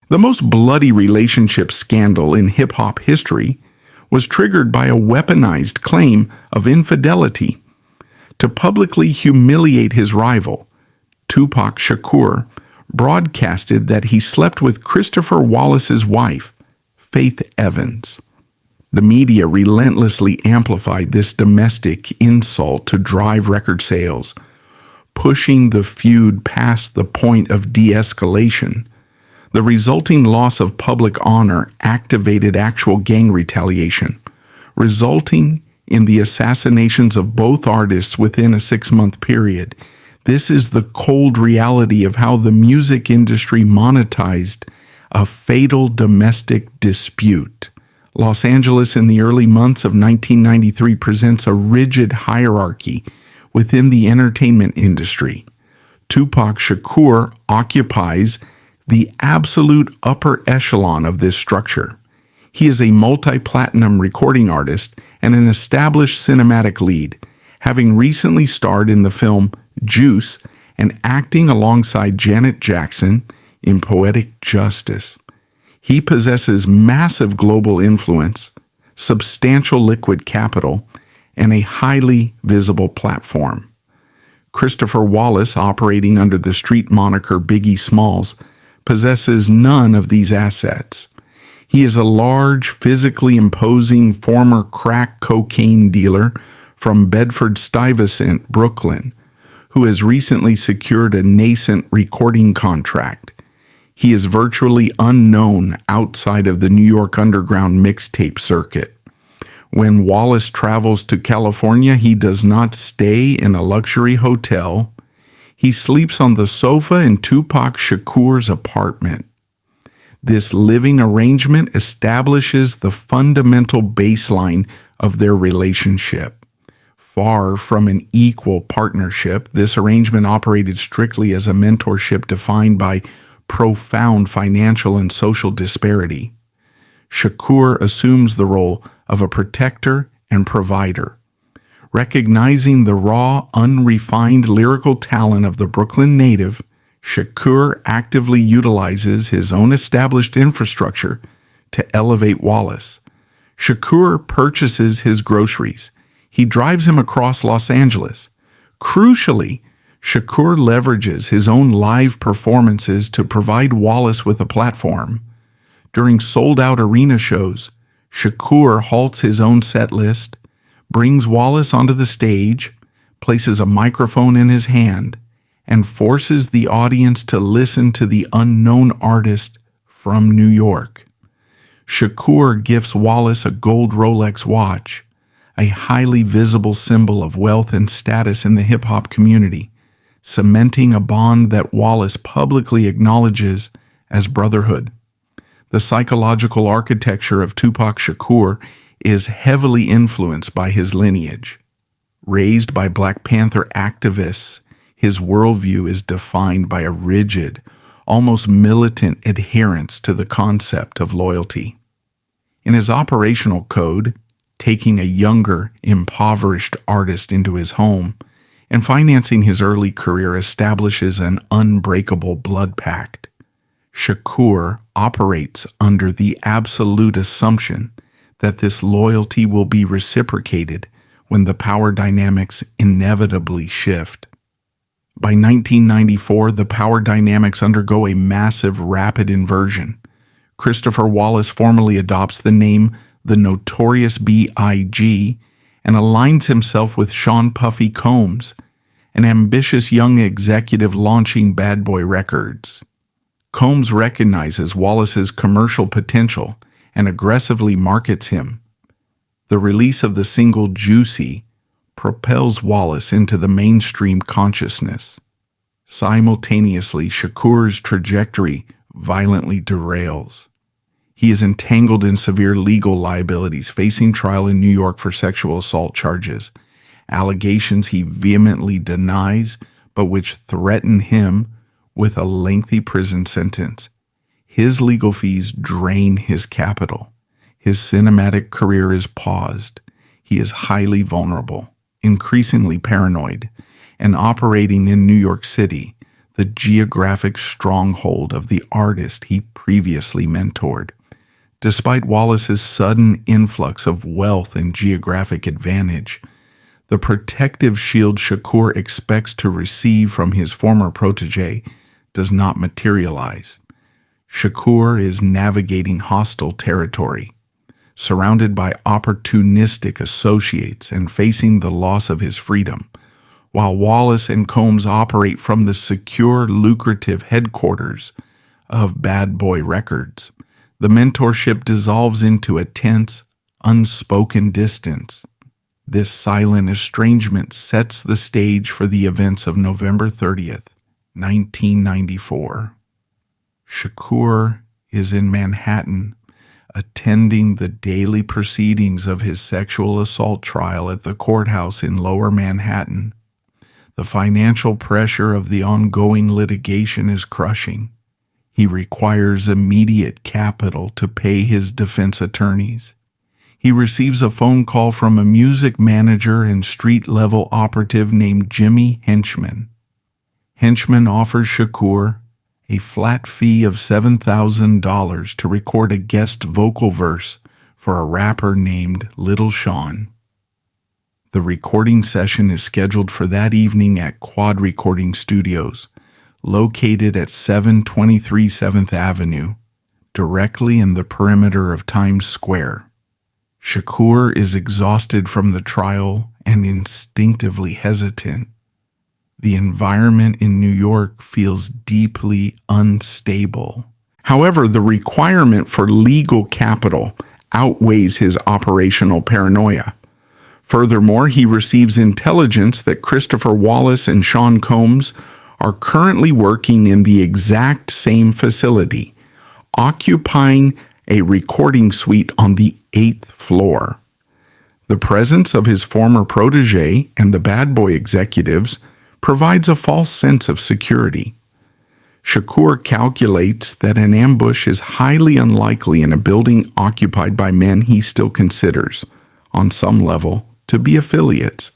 The most bloody relationship scandal in hip-hop history was triggered by a weaponized claim of infidelity. To publicly humiliate his rival, Tupac Shakur broadcasted that he slept with Christopher Wallace's wife, Faith Evans. The media relentlessly amplified this domestic insult to drive record sales, pushing the feud past the point of de-escalation. The resulting loss of public honor activated actual gang retaliation, resulting in the assassinations of both artists within a 6-month period. This is the cold reality of how the music industry monetized a fatal domestic dispute. Los Angeles in the early months of 1993 presents a rigid hierarchy within the entertainment industry. Tupac Shakur occupies the absolute upper echelon of this structure. He is a multi-platinum recording artist and an established cinematic lead, having recently starred in the film Juice and acting alongside Janet Jackson in Poetic Justice. He possesses massive global influence, substantial liquid capital, and a highly visible platform. Christopher Wallace, operating under the street moniker Biggie Smalls, possesses none of these assets. He is a large, physically imposing former crack cocaine dealer from Bedford-Stuyvesant, Brooklyn, who has recently secured a nascent recording contract. He is virtually unknown outside of the New York underground mixtape circuit. When Wallace travels to California, he does not stay in a luxury hotel. He sleeps on the sofa in Tupac Shakur's apartment. This living arrangement establishes the fundamental baseline of their relationship. Far from an equal partnership, this arrangement operated strictly as a mentorship defined by profound financial and social disparity. Shakur assumes the role of a protector and provider. Recognizing the raw, unrefined lyrical talent of the Brooklyn native, Shakur actively utilizes his own established infrastructure to elevate Wallace. Shakur purchases his groceries. He drives him across Los Angeles. Crucially, Shakur leverages his own live performances to provide Wallace with a platform. During sold-out arena shows, Shakur halts his own set list, brings Wallace onto the stage, places a microphone in his hand, and forces the audience to listen to the unknown artist from New York. Shakur gifts Wallace a gold Rolex watch, a highly visible symbol of wealth and status in the hip-hop community, cementing a bond that Wallace publicly acknowledges as brotherhood. The psychological architecture of Tupac Shakur is heavily influenced by his lineage. Raised by Black Panther activists, his worldview is defined by a rigid, almost militant adherence to the concept of loyalty. In his operational code, taking a younger, impoverished artist into his home and financing his early career establishes an unbreakable blood pact. Shakur operates under the absolute assumption that this loyalty will be reciprocated when the power dynamics inevitably shift. By 1994, the power dynamics undergo a massive, rapid inversion. Christopher Wallace formally adopts the name the Notorious B.I.G. and aligns himself with Sean Puffy Combs, an ambitious young executive launching Bad Boy Records. Combs recognizes Wallace's commercial potential and aggressively markets him. The release of the single Juicy propels Wallace into the mainstream consciousness. Simultaneously, Shakur's trajectory violently derails. He is entangled in severe legal liabilities, facing trial in New York for sexual assault charges, allegations he vehemently denies, but which threaten him with a lengthy prison sentence. His legal fees drain his capital. His cinematic career is paused. He is highly vulnerable, increasingly paranoid, and operating in New York City, the geographic stronghold of the artist he previously mentored. Despite Wallace's sudden influx of wealth and geographic advantage, the protective shield Shakur expects to receive from his former protege does not materialize. Shakur is navigating hostile territory, surrounded by opportunistic associates and facing the loss of his freedom, while Wallace and Combs operate from the secure, lucrative headquarters of Bad Boy Records. The mentorship dissolves into a tense, unspoken distance. This silent estrangement sets the stage for the events of November 30th, 1994. Shakur is in Manhattan, attending the daily proceedings of his sexual assault trial at the courthouse in Lower Manhattan. The financial pressure of the ongoing litigation is crushing. He requires immediate capital to pay his defense attorneys. He receives a phone call from a music manager and street-level operative named Jimmy Henchman. Henchman offers Shakur a flat fee of $7,000 to record a guest vocal verse for a rapper named Little Sean. The recording session is scheduled for that evening at Quad Recording Studios, located at 723 7th Avenue, directly in the perimeter of Times Square. Shakur is exhausted from the trial and instinctively hesitant. The environment in New York feels deeply unstable. However, the requirement for legal capital outweighs his operational paranoia. Furthermore, he receives intelligence that Christopher Wallace and Sean Combs are currently working in the exact same facility, occupying a recording suite on the 8th floor. The presence of his former protege and the Bad Boy executives provides a false sense of security. Shakur calculates that an ambush is highly unlikely in a building occupied by men he still considers, on some level, to be affiliates.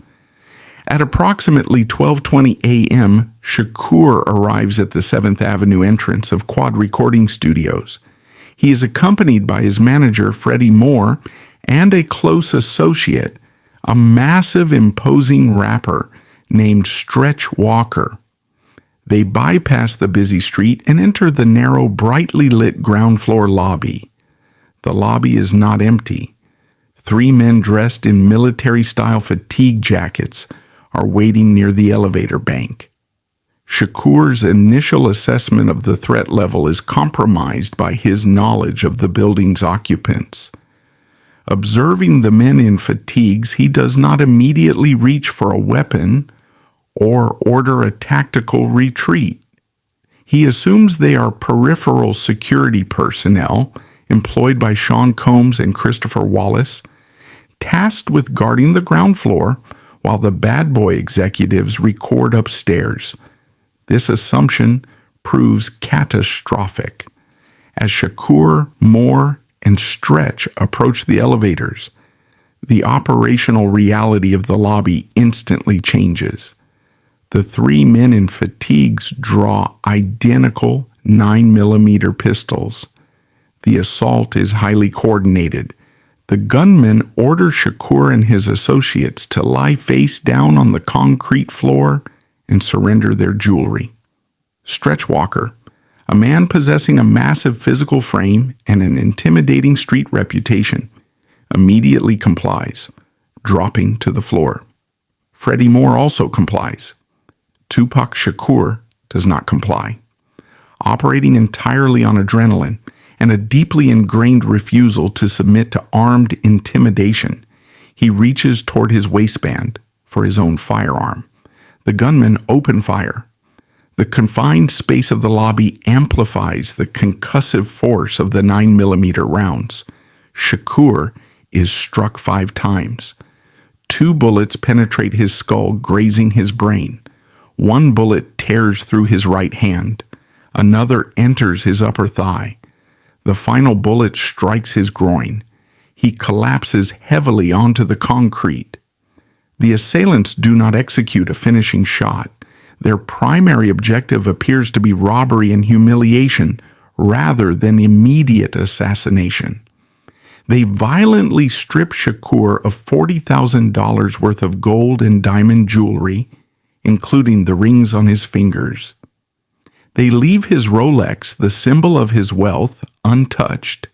At approximately 12:20 a.m., Shakur arrives at the 7th Avenue entrance of Quad Recording Studios. He is accompanied by his manager, Freddie Moore, and a close associate, a massive, imposing rapper named Stretch Walker. They bypass the busy street and enter the narrow, brightly lit ground floor lobby. The lobby is not empty. 3 men dressed in military-style fatigue jackets are waiting near the elevator bank. Shakur's initial assessment of the threat level is compromised by his knowledge of the building's occupants. Observing the men in fatigues, he does not immediately reach for a weapon or order a tactical retreat. He assumes they are peripheral security personnel employed by Sean Combs and Christopher Wallace, tasked with guarding the ground floor while the Bad Boy executives record upstairs. This assumption proves catastrophic. As Shakur, Moore, and Stretch approach the elevators, the operational reality of the lobby instantly changes. The 3 men in fatigues draw identical 9mm pistols. The assault is highly coordinated. The gunmen order Shakur and his associates to lie face down on the concrete floor and surrender their jewelry. Stretch Walker, a man possessing a massive physical frame and an intimidating street reputation, immediately complies, dropping to the floor. Freddie Moore also complies. Tupac Shakur does not comply. Operating entirely on adrenaline and a deeply ingrained refusal to submit to armed intimidation, he reaches toward his waistband for his own firearm. The gunmen open fire. The confined space of the lobby amplifies the concussive force of the 9mm rounds. Shakur is struck 5 times. 2 bullets penetrate his skull, grazing his brain. 1 bullet tears through his right hand. Another enters his upper thigh. The final bullet strikes his groin. He collapses heavily onto the concrete. The assailants do not execute a finishing shot. Their primary objective appears to be robbery and humiliation rather than immediate assassination. They violently strip Shakur of $40,000 worth of gold and diamond jewelry, including the rings on his fingers. They leave his Rolex, the symbol of his wealth, untouched,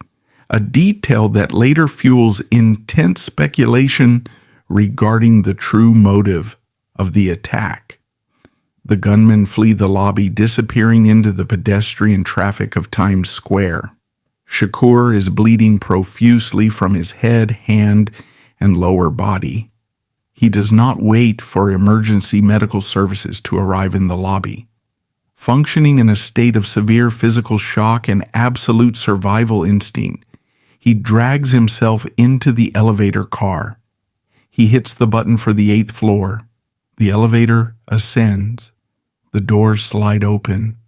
a detail that later fuels intense speculation regarding the true motive of the attack. The gunmen flee the lobby, disappearing into the pedestrian traffic of Times Square. Shakur is bleeding profusely from his head, hand, and lower body. He does not wait for emergency medical services to arrive in the lobby. Functioning in a state of severe physical shock and absolute survival instinct, he drags himself into the elevator car. He hits the button for the 8th floor. The elevator ascends. The doors slide open.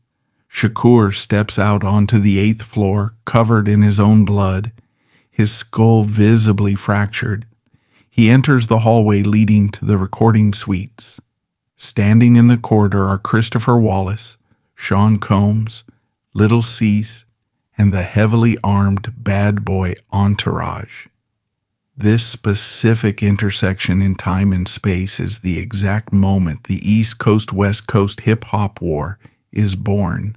Shakur steps out onto the 8th floor, covered in his own blood, his skull visibly fractured. He enters the hallway leading to the recording suites. Standing in the corridor are Christopher Wallace, Sean Combs, Little Cease, and the heavily armed bad boy entourage. This specific intersection in time and space is the exact moment the East Coast-West Coast hip-hop war is born.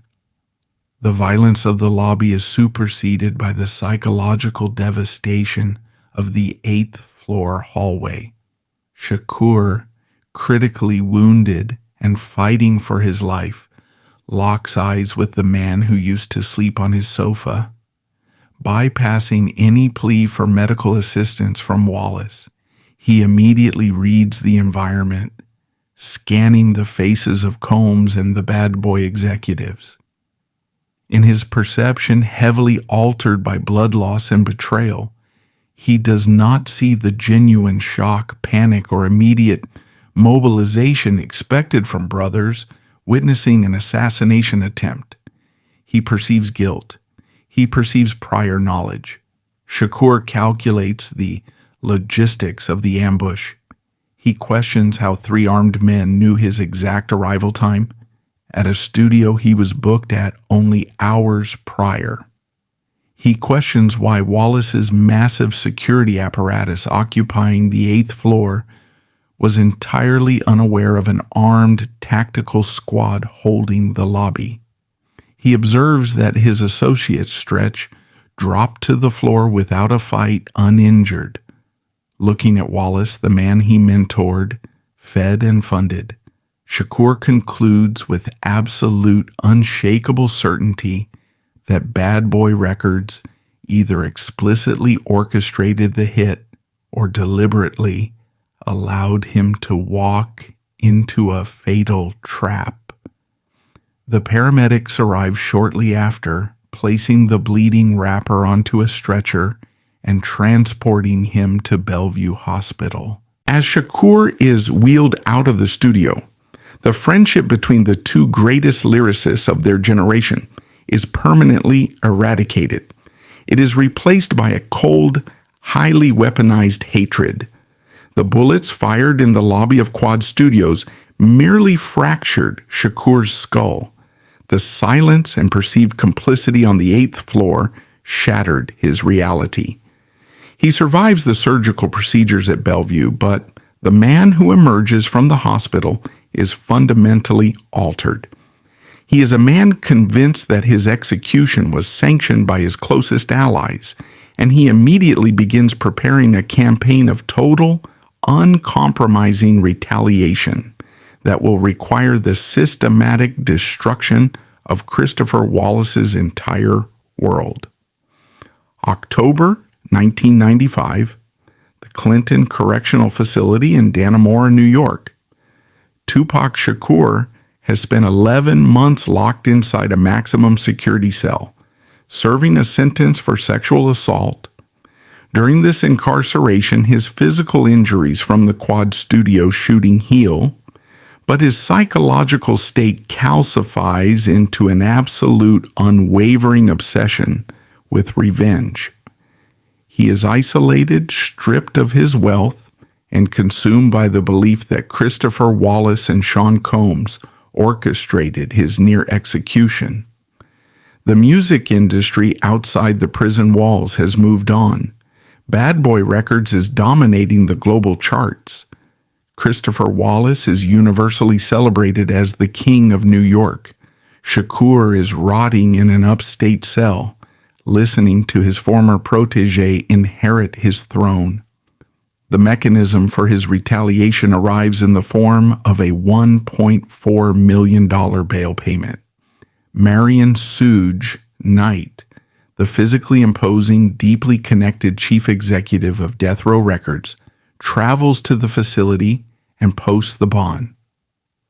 The violence of the lobby is superseded by the psychological devastation of the 8th floor hallway. Shakur, critically wounded and fighting for his life, locks eyes with the man who used to sleep on his sofa. Bypassing any plea for medical assistance from Wallace, he immediately reads the environment, scanning the faces of Combs and the bad boy executives. In his perception heavily altered by blood loss and betrayal, he does not see the genuine shock, panic, or immediate mobilization expected from brothers witnessing an assassination attempt. He perceives guilt. He perceives prior knowledge. Shakur calculates the logistics of the ambush. He questions how 3 armed men knew his exact arrival time at a studio he was booked at only hours prior. He questions why Wallace's massive security apparatus occupying the 8th floor was entirely unaware of an armed tactical squad holding the lobby. He observes that his associate Stretch dropped to the floor without a fight, uninjured. Looking at Wallace, the man he mentored, fed, and funded, Shakur concludes with absolute, unshakable certainty that Bad Boy Records either explicitly orchestrated the hit or deliberately allowed him to walk into a fatal trap. The paramedics arrive shortly after, placing the bleeding rapper onto a stretcher and transporting him to Bellevue Hospital. As Shakur is wheeled out of the studio, the friendship between the 2 greatest lyricists of their generation is permanently eradicated. It is replaced by a cold, highly weaponized hatred. The bullets fired in the lobby of Quad Studios merely fractured Shakur's skull. The silence and perceived complicity on the 8th floor shattered his reality. He survives the surgical procedures at Bellevue, but the man who emerges from the hospital is fundamentally altered. He is a man convinced that his execution was sanctioned by his closest allies, and he immediately begins preparing a campaign of total, uncompromising retaliation that will require the systematic destruction of Christopher Wallace's entire world. October 1995, the Clinton Correctional Facility in Dannemora, New York. Tupac Shakur has spent 11 months locked inside a maximum security cell, serving a sentence for sexual assault. During this incarceration, his physical injuries from the Quad Studio shooting heal, but his psychological state calcifies into an absolute, unwavering obsession with revenge. He is isolated, stripped of his wealth, and consumed by the belief that Christopher Wallace and Sean Combs orchestrated his near execution. The music industry outside the prison walls has moved on. Bad Boy Records is dominating the global charts. Christopher Wallace is universally celebrated as the King of New York. Shakur is rotting in an upstate cell, listening to his former protege inherit his throne. The mechanism for his retaliation arrives in the form of a $1.4 million bail payment. Marion Suge Knight, the physically imposing, deeply connected chief executive of Death Row Records, travels to the facility and posts the bond.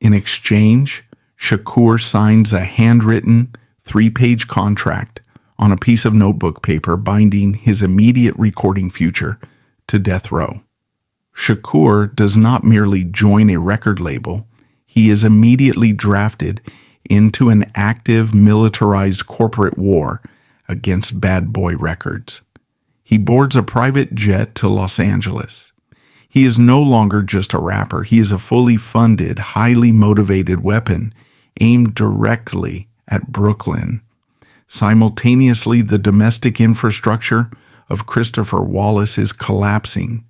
In exchange, Shakur signs a handwritten 3-page contract on a piece of notebook paper binding his immediate recording future to Death Row. Shakur does not merely join a record label, he is immediately drafted into an active militarized corporate war against Bad Boy Records. He boards a private jet to Los Angeles. He is no longer just a rapper, he is a fully funded, highly motivated weapon aimed directly at Brooklyn. Simultaneously, the domestic infrastructure of Christopher Wallace is collapsing.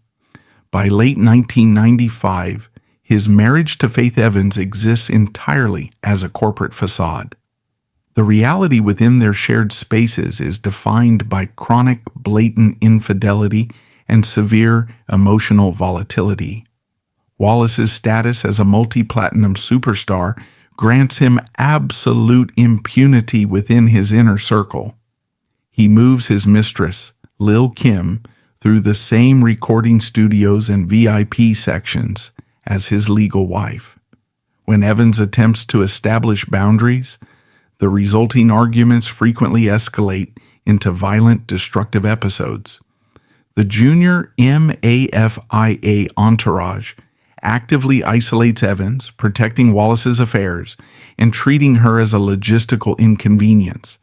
By late 1995, his marriage to Faith Evans exists entirely as a corporate facade. The reality within their shared spaces is defined by chronic, blatant infidelity and severe emotional volatility. Wallace's status as a multi-platinum superstar grants him absolute impunity within his inner circle. He moves his mistress, Lil' Kim, through the same recording studios and VIP sections as his legal wife. When Evans attempts to establish boundaries, the resulting arguments frequently escalate into violent, destructive episodes. The junior MAFIA entourage actively isolates Evans, protecting Wallace's affairs and treating her as a logistical inconvenience.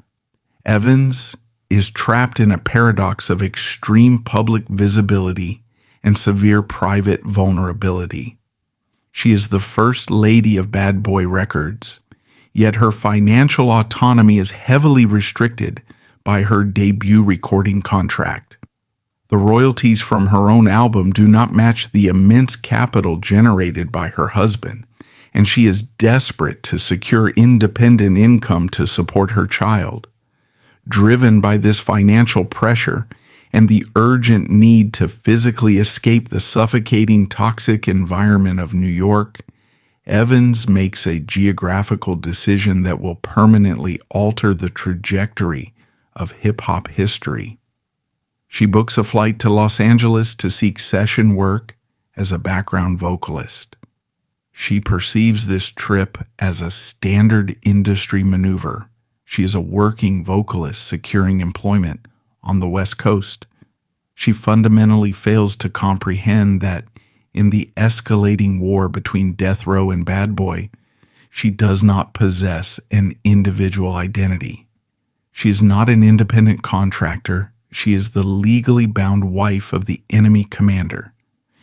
Evans is trapped in a paradox of extreme public visibility and severe private vulnerability. She is the first lady of Bad Boy Records, yet her financial autonomy is heavily restricted by her debut recording contract. The royalties from her own album do not match the immense capital generated by her husband, and she is desperate to secure independent income to support her child. Driven by this financial pressure and the urgent need to physically escape the suffocating, toxic environment of New York, Evans makes a geographical decision that will permanently alter the trajectory of hip-hop history. She books a flight to Los Angeles to seek session work as a background vocalist. She perceives this trip as a standard industry maneuver. She is a working vocalist securing employment on the West Coast. She fundamentally fails to comprehend that in the escalating war between Death Row and Bad Boy, she does not possess an individual identity. She is not an independent contractor. She is the legally bound wife of the enemy commander.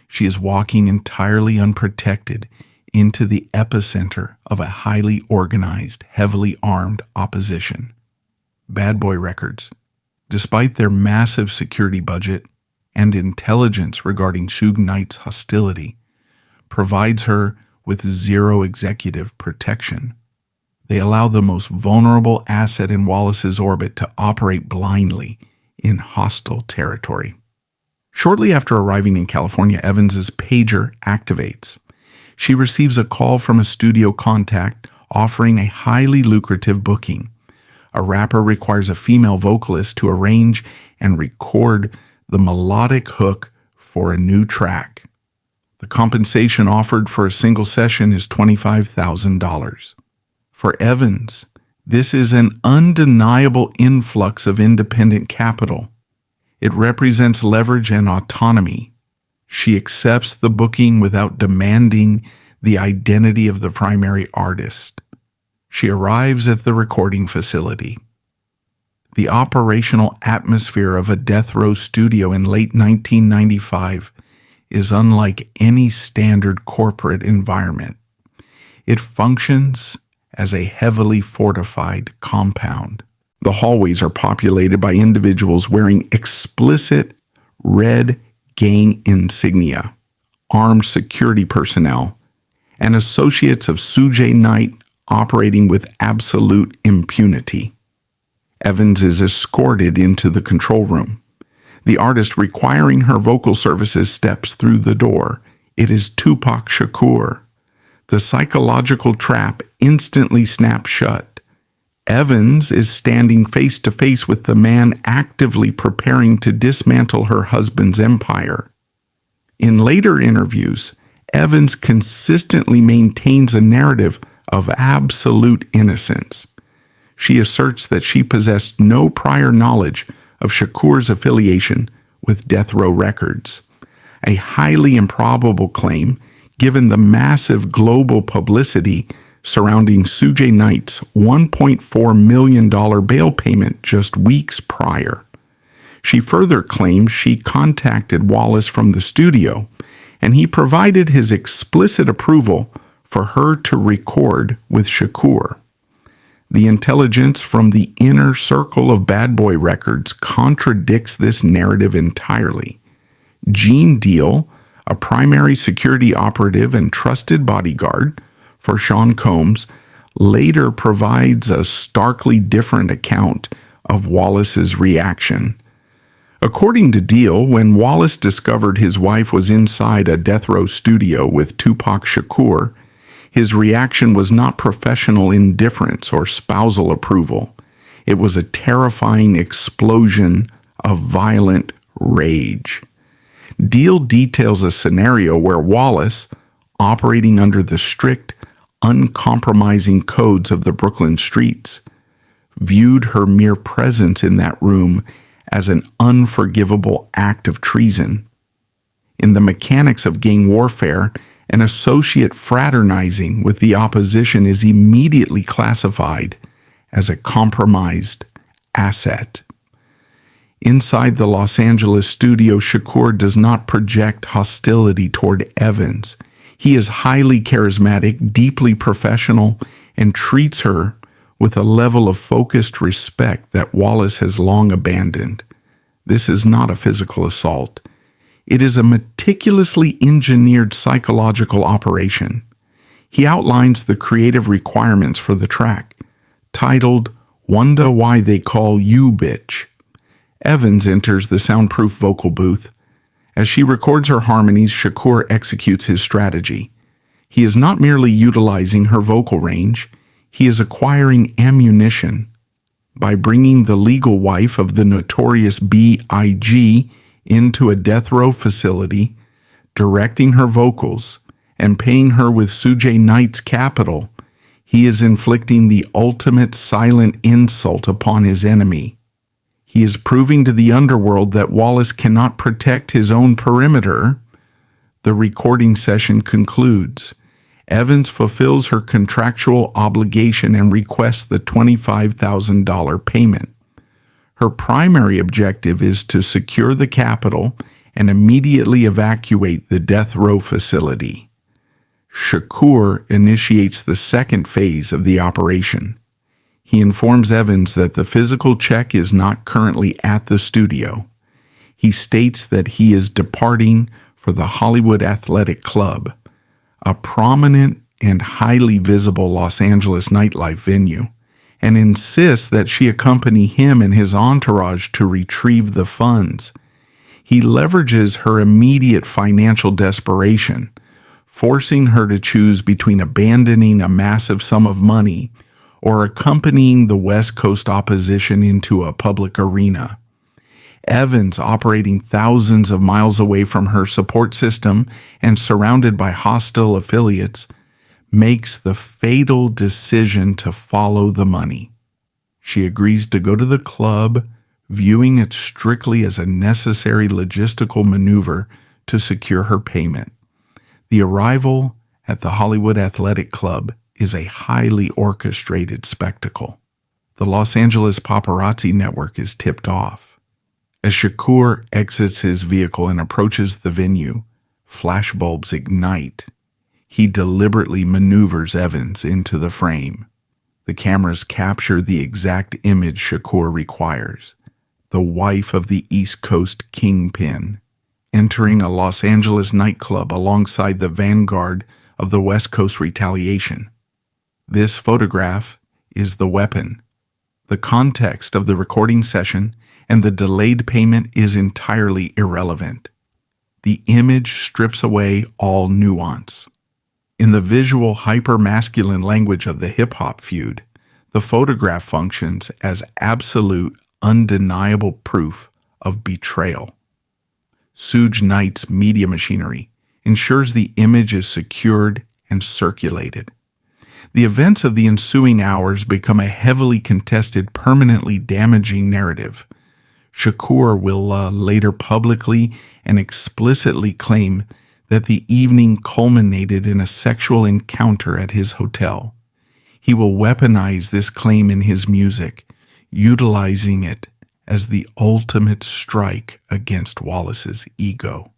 She is walking entirely unprotected into the epicenter of a highly organized, heavily armed opposition. Bad Boy Records, despite their massive security budget and intelligence regarding Suge Knight's hostility, provides her with zero executive protection. They allow the most vulnerable asset in Wallace's orbit to operate blindly in hostile territory. Shortly after arriving in California, Evans's pager activates. She receives a call from a studio contact offering a highly lucrative booking. A rapper requires a female vocalist to arrange and record the melodic hook for a new track. The compensation offered for a single session is $25,000. For Evans, this is an undeniable influx of independent capital. It represents leverage and autonomy. She accepts the booking without demanding the identity of the primary artist. She arrives at the recording facility. The operational atmosphere of a Death Row studio in late 1995 is unlike any standard corporate environment. It functions as a heavily fortified compound. The hallways are populated by individuals wearing explicit red gang insignia, armed security personnel, and associates of Suge Knight operating with absolute impunity. Evans is escorted into the control room. The artist requiring her vocal services steps through the door. It is Tupac Shakur. The psychological trap instantly snaps shut. Evans is standing face to face with the man actively preparing to dismantle her husband's empire. In later interviews, Evans consistently maintains a narrative of absolute innocence. She asserts that she possessed no prior knowledge of Shakur's affiliation with Death Row Records, a highly improbable claim given the massive global publicity surrounding Suge Knight's $1.4 million bail payment just weeks prior. She further claims she contacted Wallace from the studio, and he provided his explicit approval for her to record with Shakur. The intelligence from the inner circle of Bad Boy Records contradicts this narrative entirely. Gene Deal, a primary security operative and trusted bodyguard for Sean Combs, later provides a starkly different account of Wallace's reaction. According to Deal, when Wallace discovered his wife was inside a Death Row studio with Tupac Shakur, his reaction was not professional indifference or spousal approval. It was a terrifying explosion of violent rage. Deal details a scenario where Wallace, operating under the strict, uncompromising codes of the Brooklyn streets, viewed her mere presence in that room as an unforgivable act of treason. In the mechanics of gang warfare, an associate fraternizing with the opposition is immediately classified as a compromised asset. Inside the Los Angeles studio, Shakur does not project hostility toward Evans. He is highly charismatic, deeply professional, and treats her with a level of focused respect that Wallace has long abandoned. This is not a physical assault. It is a meticulously engineered psychological operation. He outlines the creative requirements for the track, titled "Wonder Why They Call You Bitch." Evans enters the soundproof vocal booth. As she records her harmonies, Shakur executes his strategy. He is not merely utilizing her vocal range, he is acquiring ammunition. By bringing the legal wife of the notorious B.I.G. into a death row facility, directing her vocals, and paying her with Suge Knight's capital, he is inflicting the ultimate silent insult upon his enemy. He is proving to the underworld that Wallace cannot protect his own perimeter. The recording session concludes. Evans fulfills her contractual obligation and requests the $25,000 payment. Her primary objective is to secure the capital and immediately evacuate the death row facility. Shakur initiates the second phase of the operation. He informs Evans that the physical check is not currently at the studio. He states that he is departing for the Hollywood Athletic Club, a prominent and highly visible Los Angeles nightlife venue, and insists that she accompany him and his entourage to retrieve the funds. He leverages her immediate financial desperation, forcing her to choose between abandoning a massive sum of money or accompanying the West Coast opposition into a public arena. Evans, operating thousands of miles away from her support system and surrounded by hostile affiliates, makes the fatal decision to follow the money. She agrees to go to the club, viewing it strictly as a necessary logistical maneuver to secure her payment. The arrival at the Hollywood Athletic Club is a highly orchestrated spectacle. The Los Angeles paparazzi network is tipped off. As Shakur exits his vehicle and approaches the venue, flashbulbs ignite. He deliberately maneuvers Evans into the frame. The cameras capture the exact image Shakur requires, the wife of the East Coast kingpin, entering a Los Angeles nightclub alongside the vanguard of the West Coast retaliation. This photograph is the weapon. The context of the recording session and the delayed payment is entirely irrelevant. The image strips away all nuance. In the visual hyper-masculine language of the hip-hop feud, the photograph functions as absolute, undeniable proof of betrayal. Suge Knight's media machinery ensures the image is secured and circulated. The events of the ensuing hours become a heavily contested, permanently damaging narrative. Shakur will later publicly and explicitly claim that the evening culminated in a sexual encounter at his hotel. He will weaponize this claim in his music, utilizing it as the ultimate strike against Wallace's ego.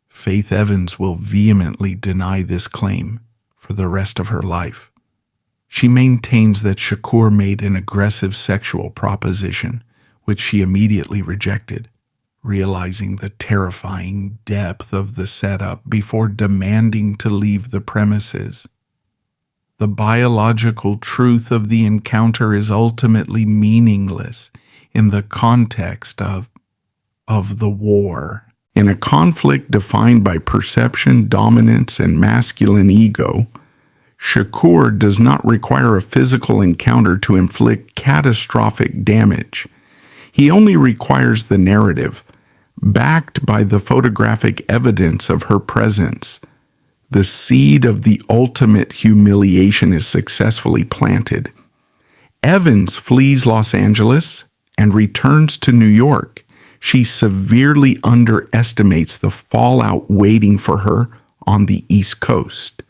Faith Evans will vehemently deny this claim for the rest of her life. She maintains that Shakur made an aggressive sexual proposition, which she immediately rejected, realizing the terrifying depth of the setup before demanding to leave the premises. The biological truth of the encounter is ultimately meaningless in the context of the war. In a conflict defined by perception, dominance, and masculine ego, Shakur does not require a physical encounter to inflict catastrophic damage. He only requires the narrative, backed by the photographic evidence of her presence. The seed of the ultimate humiliation is successfully planted. Evans flees Los Angeles and returns to New York. She severely underestimates the fallout waiting for her on the East Coast.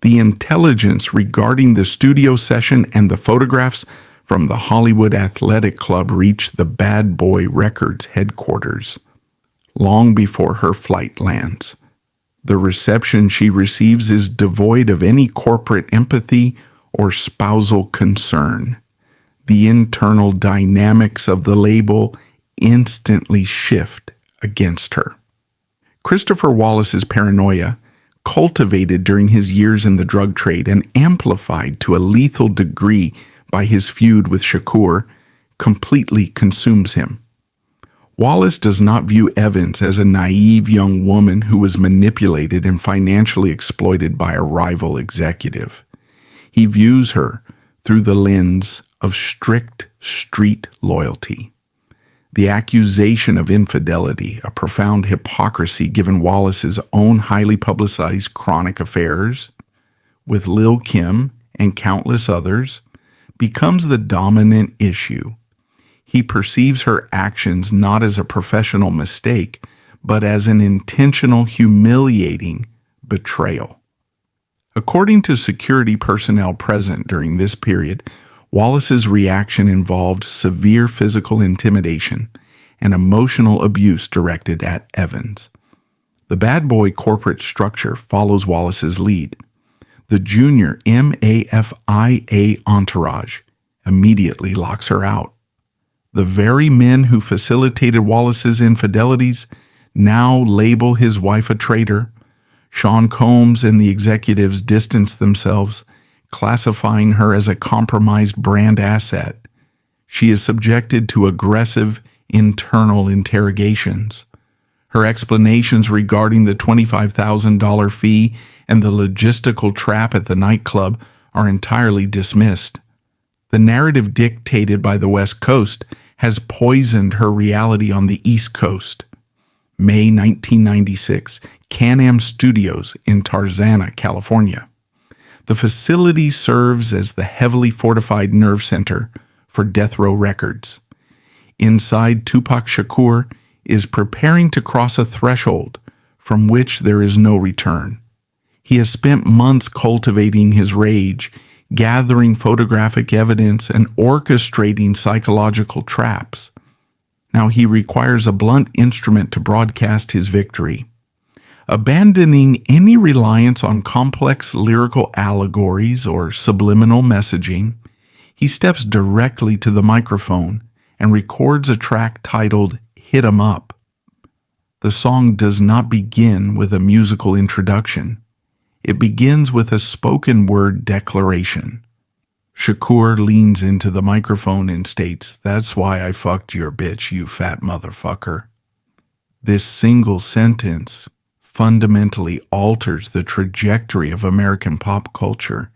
The intelligence regarding the studio session and the photographs from the Hollywood Athletic Club reach the Bad Boy Records headquarters long before her flight lands. The reception she receives is devoid of any corporate empathy or spousal concern. The internal dynamics of the label instantly shift against her. Christopher Wallace's paranoia, cultivated during his years in the drug trade and amplified to a lethal degree by his feud with Shakur, completely consumes him. Wallace does not view Evans as a naive young woman who was manipulated and financially exploited by a rival executive. He views her through the lens of strict street loyalty. The accusation of infidelity, a profound hypocrisy given Wallace's own highly publicized chronic affairs with Lil' Kim and countless others, becomes the dominant issue. He perceives her actions not as a professional mistake, but as an intentional, humiliating betrayal. According to security personnel present during this period, Wallace's reaction involved severe physical intimidation and emotional abuse directed at Evans. The Bad Boy corporate structure follows Wallace's lead. The junior MAFIA entourage immediately locks her out. The very men who facilitated Wallace's infidelities now label his wife a traitor. Sean Combs and the executives distance themselves, classifying her as a compromised brand asset. She is subjected to aggressive internal interrogations. Her explanations regarding the $25,000 fee and the logistical trap at the nightclub are entirely dismissed. The narrative dictated by the West Coast has poisoned her reality on the East Coast. May 1996, Can-Am Studios in Tarzana, California. The facility serves as the heavily fortified nerve center for Death Row Records. Inside, Tupac Shakur is preparing to cross a threshold from which there is no return. He has spent months cultivating his rage, gathering photographic evidence, and orchestrating psychological traps. Now he requires a blunt instrument to broadcast his victory. Abandoning any reliance on complex lyrical allegories or subliminal messaging, he steps directly to the microphone and records a track titled "Hit 'Em Up." The song does not begin with a musical introduction. It begins with a spoken word declaration. Shakur leans into the microphone and states, "That's why I fucked your bitch, you fat motherfucker." This single sentence fundamentally alters the trajectory of American pop culture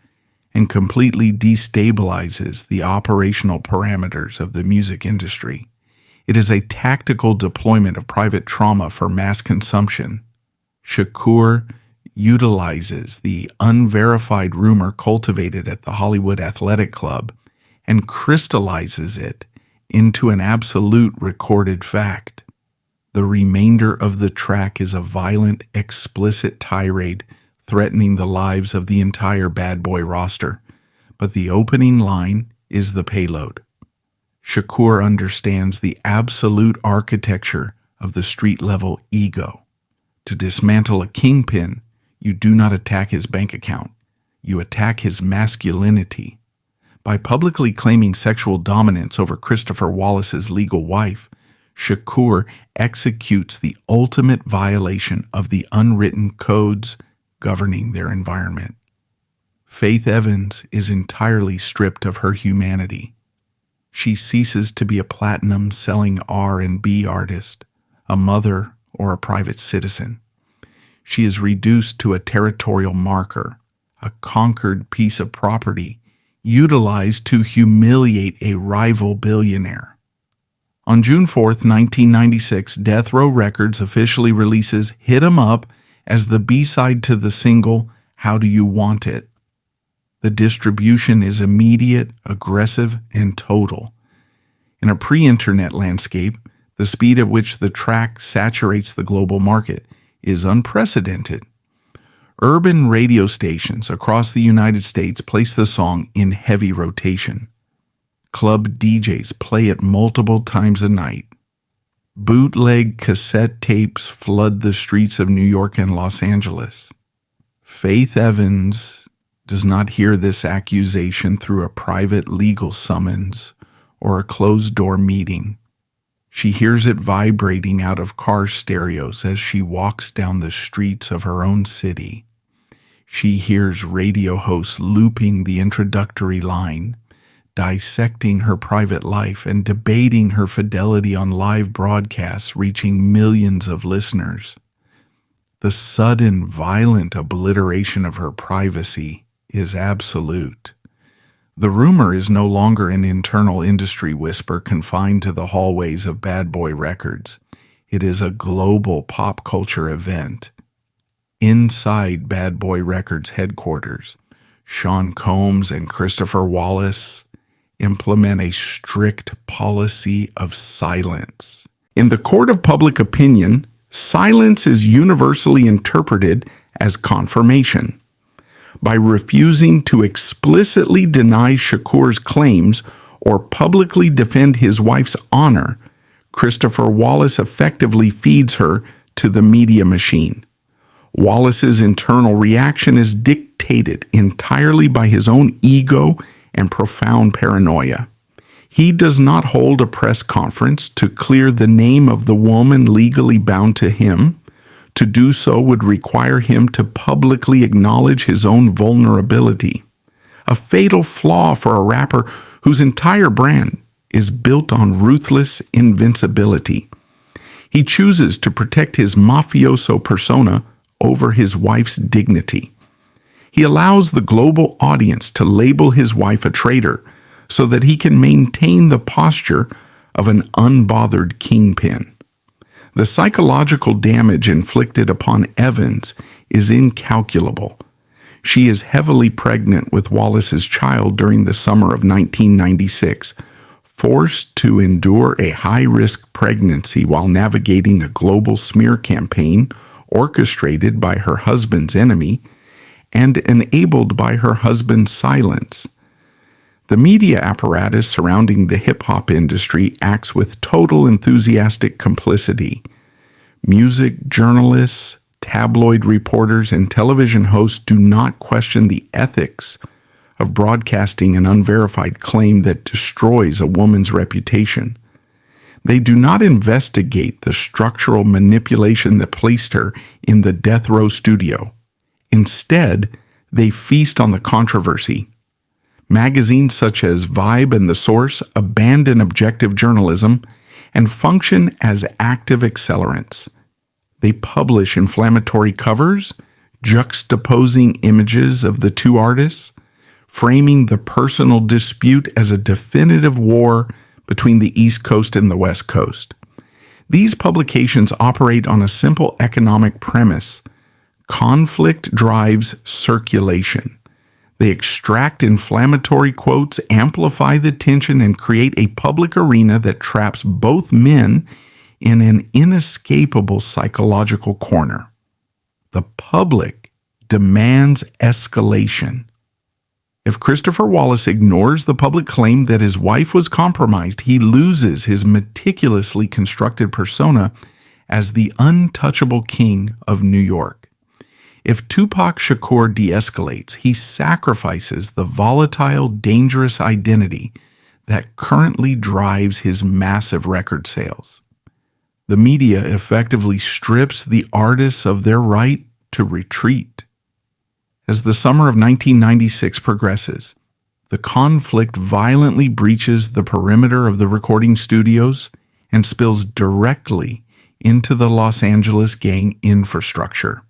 and completely destabilizes the operational parameters of the music industry. It is a tactical deployment of private trauma for mass consumption. Shakur utilizes the unverified rumor cultivated at the Hollywood Athletic Club and crystallizes it into an absolute recorded fact. The remainder of the track is a violent, explicit tirade threatening the lives of the entire Bad Boy roster, but the opening line is the payload. Shakur understands the absolute architecture of the street-level ego. To dismantle a kingpin, you do not attack his bank account. You attack his masculinity. By publicly claiming sexual dominance over Christopher Wallace's legal wife, Shakur executes the ultimate violation of the unwritten codes governing their environment. Faith Evans is entirely stripped of her humanity. She ceases to be a platinum-selling R&B artist, a mother, or a private citizen. She is reduced to a territorial marker, a conquered piece of property utilized to humiliate a rival billionaire. On June 4th, 1996, Death Row Records officially releases "Hit 'Em Up" as the B-side to the single "How Do You Want It?" The distribution is immediate, aggressive, and total. In a pre-internet landscape, the speed at which the track saturates the global market is unprecedented. Urban radio stations across the United States place the song in heavy rotation. Club DJs play it multiple times a night. Bootleg cassette tapes flood the streets of New York and Los Angeles. Faith Evans does not hear this accusation through a private legal summons or a closed-door meeting. She hears it vibrating out of car stereos as she walks down the streets of her own city. She hears radio hosts looping the introductory line, dissecting her private life and debating her fidelity on live broadcasts reaching millions of listeners. The sudden, violent obliteration of her privacy is absolute. The rumor is no longer an internal industry whisper confined to the hallways of Bad Boy Records. It is a global pop culture event. Inside Bad Boy Records headquarters, Sean Combs and Christopher Wallace implement a strict policy of silence. In the court of public opinion, silence is universally interpreted as confirmation. By refusing to explicitly deny Shakur's claims or publicly defend his wife's honor, Christopher Wallace effectively feeds her to the media machine. Wallace's internal reaction is dictated entirely by his own ego and profound paranoia. He does not hold a press conference to clear the name of the woman legally bound to him. To do so would require him to publicly acknowledge his own vulnerability, a fatal flaw for a rapper whose entire brand is built on ruthless invincibility. He chooses to protect his mafioso persona over his wife's dignity. He allows the global audience to label his wife a traitor so that he can maintain the posture of an unbothered kingpin. The psychological damage inflicted upon Evans is incalculable. She is heavily pregnant with Wallace's child during the summer of 1996, forced to endure a high-risk pregnancy while navigating a global smear campaign orchestrated by her husband's enemy and enabled by her husband's silence. The media apparatus surrounding the hip-hop industry acts with total enthusiastic complicity. Music journalists, tabloid reporters and television hosts do not question the ethics of broadcasting an unverified claim that destroys a woman's reputation. They do not investigate the structural manipulation that placed her in the death row studio. Instead, they feast on the controversy. Magazines such as Vibe and The Source abandon objective journalism and function as active accelerants. They publish inflammatory covers, juxtaposing images of the two artists, framing the personal dispute as a definitive war between the East Coast and the West Coast. These publications operate on a simple economic premise. Conflict drives circulation. They extract inflammatory quotes, amplify the tension, and create a public arena that traps both men in an inescapable psychological corner. The public demands escalation. If Christopher Wallace ignores the public claim that his wife was compromised, he loses his meticulously constructed persona as the untouchable king of New York. If Tupac Shakur de-escalates, he sacrifices the volatile, dangerous identity that currently drives his massive record sales. The media effectively strips the artists of their right to retreat. As the summer of 1996 progresses, the conflict violently breaches the perimeter of the recording studios and spills directly into the Los Angeles gang infrastructure.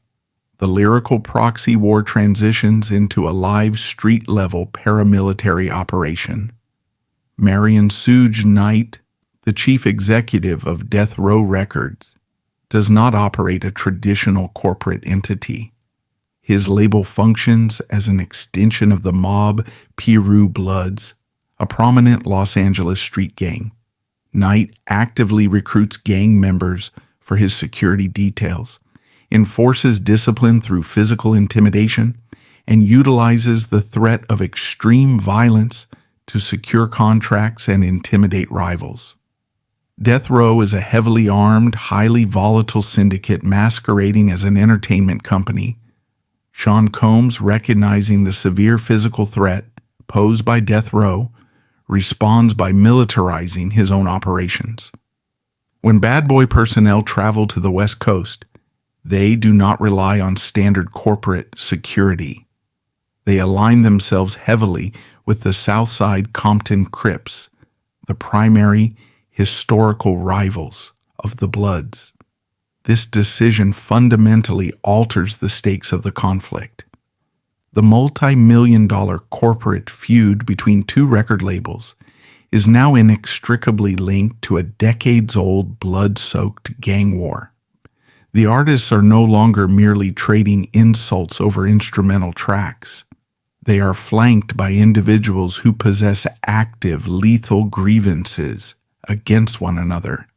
The lyrical proxy war transitions into a live street-level paramilitary operation. Marion Suge Knight, the chief executive of Death Row Records, does not operate a traditional corporate entity. His label functions as an extension of the mob Piru Bloods, a prominent Los Angeles street gang. Knight actively recruits gang members for his security details, enforces discipline through physical intimidation, and utilizes the threat of extreme violence to secure contracts and intimidate rivals. Death Row is a heavily armed, highly volatile syndicate masquerading as an entertainment company. Sean Combs, recognizing the severe physical threat posed by Death Row, responds by militarizing his own operations. When bad boy personnel travel to the West Coast, they do not rely on standard corporate security. They align themselves heavily with the Southside Compton Crips, the primary historical rivals of the Bloods. This decision fundamentally alters the stakes of the conflict. The multi-million-dollar corporate feud between two record labels is now inextricably linked to a decades-old blood-soaked gang war. The artists are no longer merely trading insults over instrumental tracks. They are flanked by individuals who possess active, lethal grievances against one another.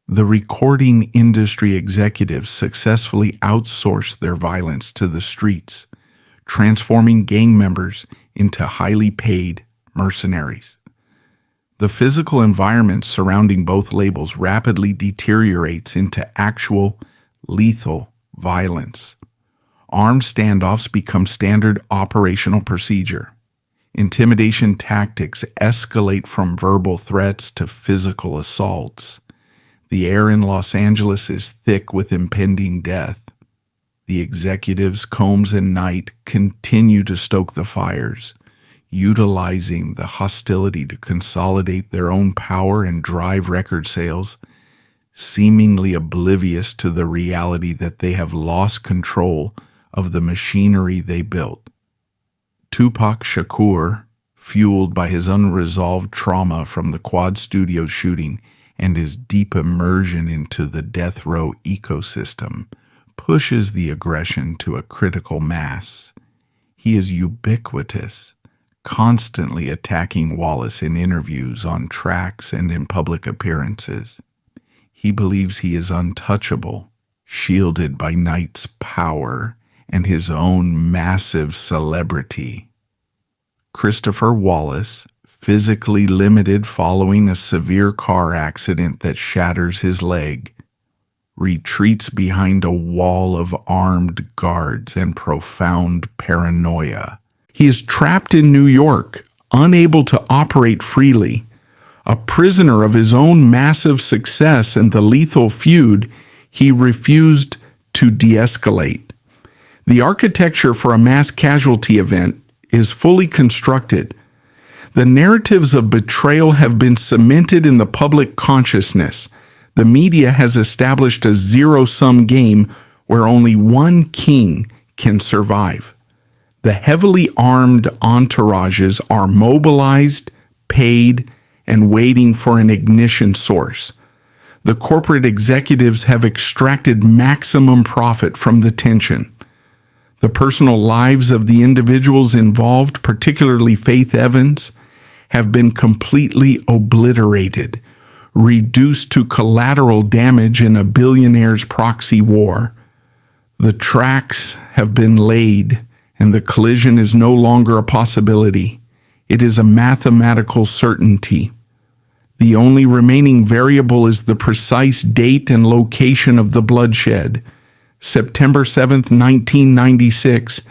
The recording industry executives successfully outsourced their violence to the streets, transforming gang members into highly paid mercenaries. The physical environment surrounding both labels rapidly deteriorates into actual, lethal violence. Armed standoffs become standard operational procedure. Intimidation tactics escalate from verbal threats to physical assaults. The air in Los Angeles is thick with impending death. The executives, Combs and Knight, continue to stoke the fires, utilizing the hostility to consolidate their own power and drive record sales, seemingly oblivious to the reality that they have lost control of the machinery they built. Tupac Shakur, fueled by his unresolved trauma from the Quad Studios shooting and his deep immersion into the death row ecosystem, pushes the aggression to a critical mass. He is ubiquitous, constantly attacking Wallace in interviews, on tracks, and in public appearances. He believes he is untouchable, shielded by Knight's power and his own massive celebrity. Christopher Wallace, physically limited following a severe car accident that shatters his leg, retreats behind a wall of armed guards and profound paranoia. He is trapped in New York, unable to operate freely, a prisoner of his own massive success and the lethal feud. He refused to de-escalate. The architecture for a mass casualty event is fully constructed. The narratives of betrayal have been cemented in the public consciousness. The media has established a zero-sum game where only one king can survive. The heavily armed entourages are mobilized, paid, and waiting for an ignition source. The corporate executives have extracted maximum profit from the tension. The personal lives of the individuals involved, particularly Faith Evans, have been completely obliterated, reduced to collateral damage in a billionaire's proxy war. The tracks have been laid, and the collision is no longer a possibility. It is a mathematical certainty. The only remaining variable is the precise date and location of the bloodshed. September 7th, 1996,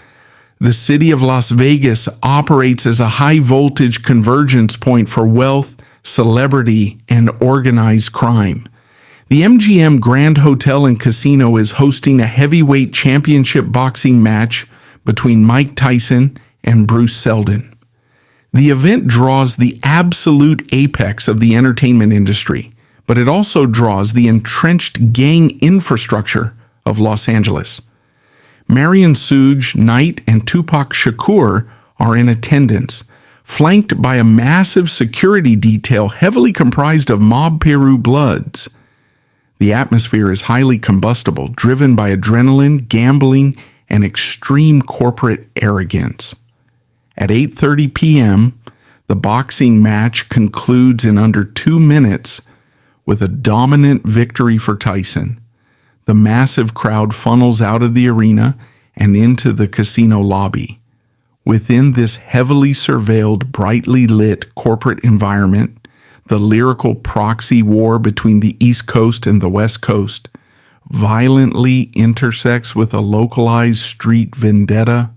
the city of Las Vegas operates as a high-voltage convergence point for wealth, celebrity, and organized crime. The MGM Grand Hotel and Casino is hosting a heavyweight championship boxing match between Mike Tyson and Bruce Seldon. The event draws the absolute apex of the entertainment industry, but it also draws the entrenched gang infrastructure of Los Angeles. Marion Suge Knight and Tupac Shakur are in attendance, flanked by a massive security detail heavily comprised of mob Peru Bloods. The atmosphere is highly combustible, driven by adrenaline, gambling, and extreme corporate arrogance. At 8:30 p.m., the boxing match concludes in under 2 minutes with a dominant victory for Tyson. The massive crowd funnels out of the arena and into the casino lobby. Within this heavily surveilled, brightly lit corporate environment, the lyrical proxy war between the East Coast and the West Coast violently intersects with a localized street vendetta.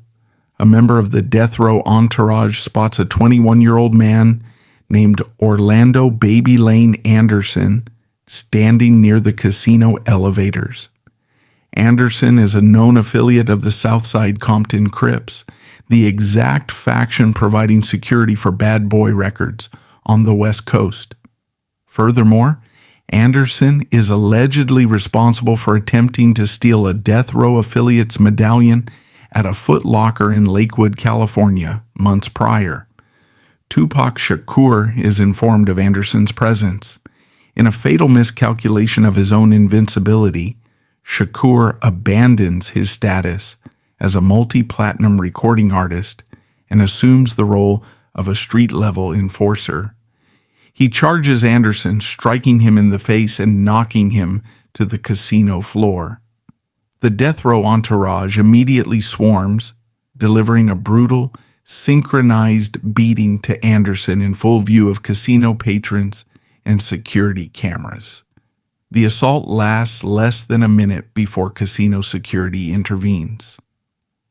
A member of the death row entourage spots a 21-year-old man named Orlando Baby Lane Anderson standing near the casino elevators. Anderson is a known affiliate of the Southside Compton Crips, the exact faction providing security for Bad Boy Records on the West Coast. Furthermore, Anderson is allegedly responsible for attempting to steal a death row affiliate's medallion at a Foot Locker in Lakewood, California, months prior. Tupac Shakur is informed of Anderson's presence. In a fatal miscalculation of his own invincibility, Shakur abandons his status as a multi-platinum recording artist and assumes the role of a street-level enforcer. He charges Anderson, striking him in the face and knocking him to the casino floor. The death row entourage immediately swarms, delivering a brutal, synchronized beating to Anderson in full view of casino patrons and security cameras. The assault lasts less than a minute before casino security intervenes.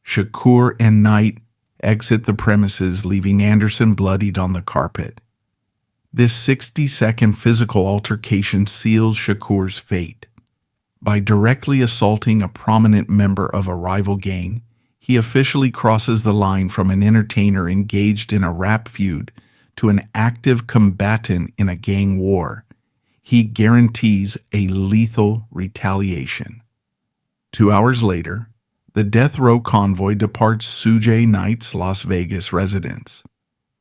Shakur and Knight exit the premises, leaving Anderson bloodied on the carpet. This 60-second physical altercation seals Shakur's fate. By directly assaulting a prominent member of a rival gang, he officially crosses the line from an entertainer engaged in a rap feud to an active combatant in a gang war. He guarantees a lethal retaliation. 2 hours later, the death row convoy departs Suge Knight's Las Vegas residence.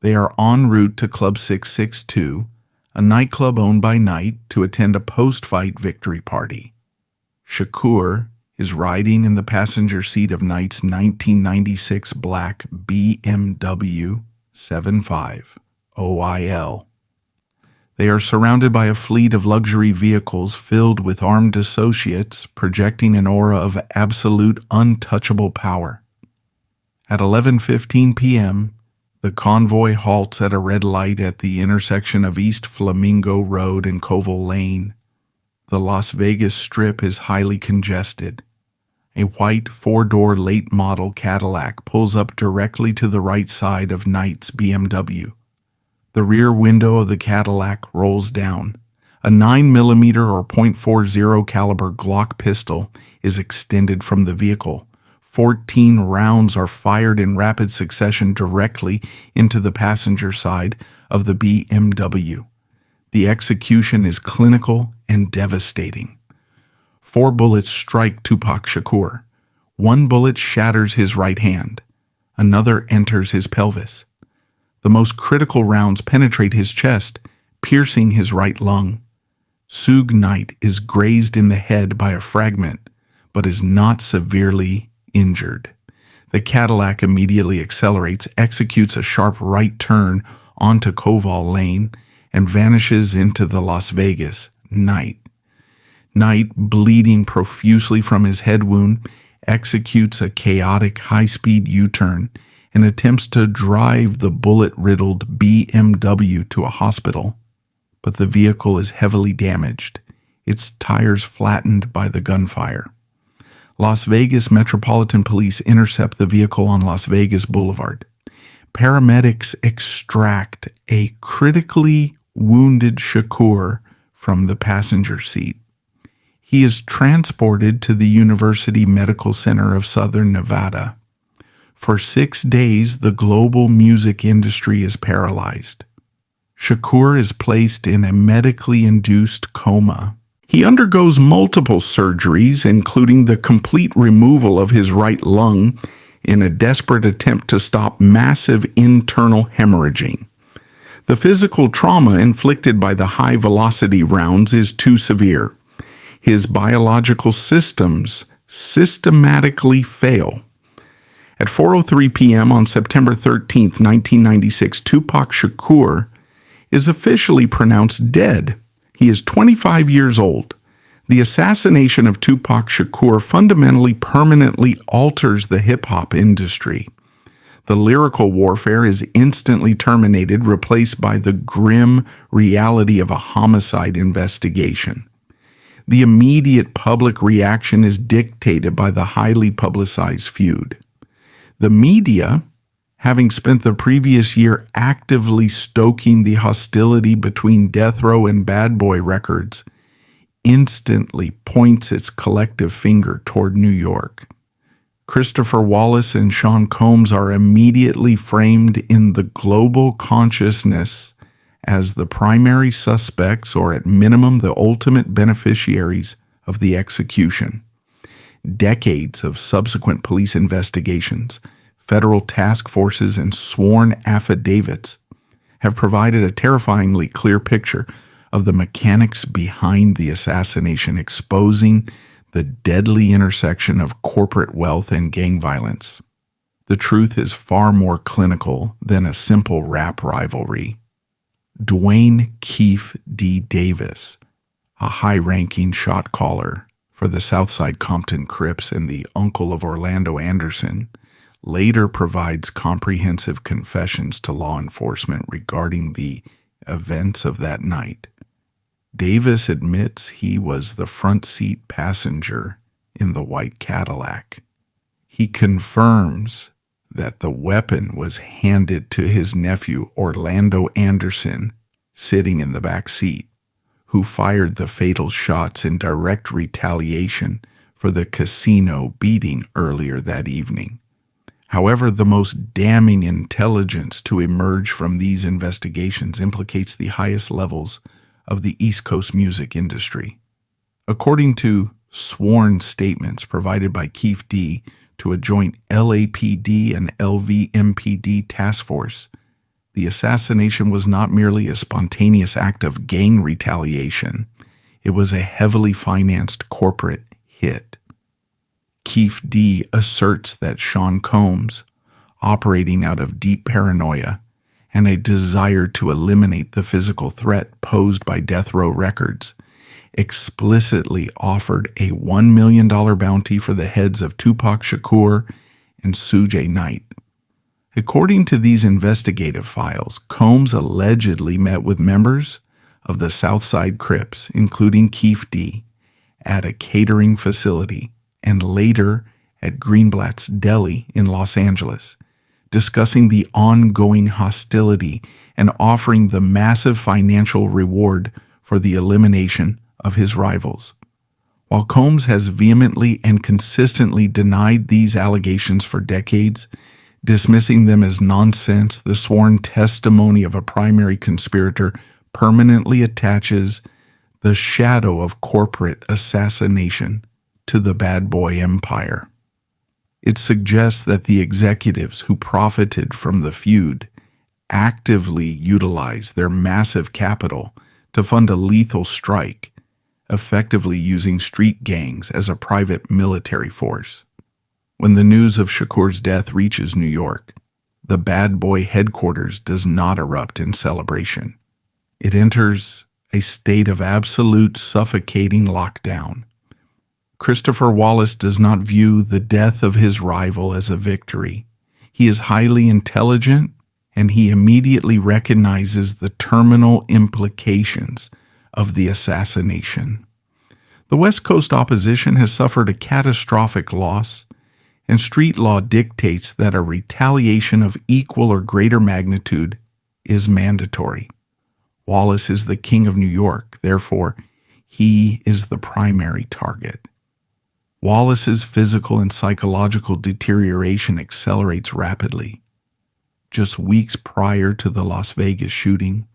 They are en route to Club 662, a nightclub owned by Knight, to attend a post-fight victory party. Shakur is riding in the passenger seat of Knight's 1996 black BMW 75 OIL. They are surrounded by a fleet of luxury vehicles filled with armed associates, projecting an aura of absolute untouchable power. At 11:15 p.m., the convoy halts at a red light at the intersection of East Flamingo Road and Covell Lane. The Las Vegas Strip is highly congested. A white four-door late-model Cadillac pulls up directly to the right side of Knight's BMW. The rear window of the Cadillac rolls down. A 9mm or .40 caliber Glock pistol is extended from the vehicle. 14 rounds are fired in rapid succession directly into the passenger side of the BMW. The execution is clinical and devastating. 4 bullets strike Tupac Shakur. 1 bullet shatters his right hand. Another enters his pelvis. The most critical rounds penetrate his chest, piercing his right lung. Suge Knight is grazed in the head by a fragment, but is not severely injured. The Cadillac immediately accelerates, executes a sharp right turn onto Koval Lane, and vanishes into the Las Vegas night. Knight, bleeding profusely from his head wound, executes a chaotic high-speed U-turn and attempts to drive the bullet-riddled BMW to a hospital. But the vehicle is heavily damaged, its tires flattened by the gunfire. Las Vegas Metropolitan Police intercept the vehicle on Las Vegas Boulevard. Paramedics extract a critically wounded Shakur from the passenger seat. He is transported to the University Medical Center of Southern Nevada. For 6 days, the global music industry is paralyzed. Shakur is placed in a medically induced coma. He undergoes multiple surgeries, including the complete removal of his right lung, in a desperate attempt to stop massive internal hemorrhaging. The physical trauma inflicted by the high-velocity rounds is too severe. His biological systems systematically fail. At 4:03 p.m. on September 13, 1996, Tupac Shakur is officially pronounced dead. He is 25 years old. The assassination of Tupac Shakur fundamentally permanently alters the hip-hop industry. The lyrical warfare is instantly terminated, replaced by the grim reality of a homicide investigation. The immediate public reaction is dictated by the highly publicized feud. The media, having spent the previous year actively stoking the hostility between Death Row and Bad Boy Records, instantly points its collective finger toward New York. Christopher Wallace and Sean Combs are immediately framed in the global consciousness as the primary suspects, or at minimum the ultimate beneficiaries of the execution. Decades of subsequent police investigations, federal task forces, and sworn affidavits have provided a terrifyingly clear picture of the mechanics behind the assassination, exposing the deadly intersection of corporate wealth and gang violence. The truth is far more clinical than a simple rap rivalry. Dwayne Keefe D. Davis, a high-ranking shot caller for the Southside Compton Crips and the uncle of Orlando Anderson, later provides comprehensive confessions to law enforcement regarding the events of that night. Davis admits he was the front seat passenger in the white Cadillac. He confirms that the weapon was handed to his nephew Orlando Anderson, sitting in the back seat, who fired the fatal shots in direct retaliation for the casino beating earlier that evening. However, the most damning intelligence to emerge from these investigations implicates the highest levels of the East Coast music industry. According to sworn statements provided by Keefe D. to a joint LAPD and LVMPD task force, the assassination was not merely a spontaneous act of gang retaliation, it was a heavily financed corporate hit. Keefe D. asserts that Sean Combs, operating out of deep paranoia and a desire to eliminate the physical threat posed by Death Row Records, explicitly offered a $1 million bounty for the heads of Tupac Shakur and Suge Knight. According to these investigative files, Combs allegedly met with members of the Southside Crips, including Keefe D., at a catering facility and later at Greenblatt's Deli in Los Angeles, discussing the ongoing hostility and offering the massive financial reward for the elimination of his rivals. While Combs has vehemently and consistently denied these allegations for decades, dismissing them as nonsense, the sworn testimony of a primary conspirator permanently attaches the shadow of corporate assassination to the bad boy empire. It suggests that the executives who profited from the feud actively utilized their massive capital to fund a lethal strike, effectively using street gangs as a private military force. When the news of Shakur's death reaches New York, the bad boy headquarters does not erupt in celebration. It enters a state of absolute suffocating lockdown. Christopher Wallace does not view the death of his rival as a victory. He is highly intelligent, and he immediately recognizes the terminal implications of the assassination. The West Coast opposition has suffered a catastrophic loss, and street law dictates that a retaliation of equal or greater magnitude is mandatory. Wallace is the king of New York, therefore, he is the primary target. Wallace's physical and psychological deterioration accelerates rapidly. Just weeks prior to the Las Vegas shooting,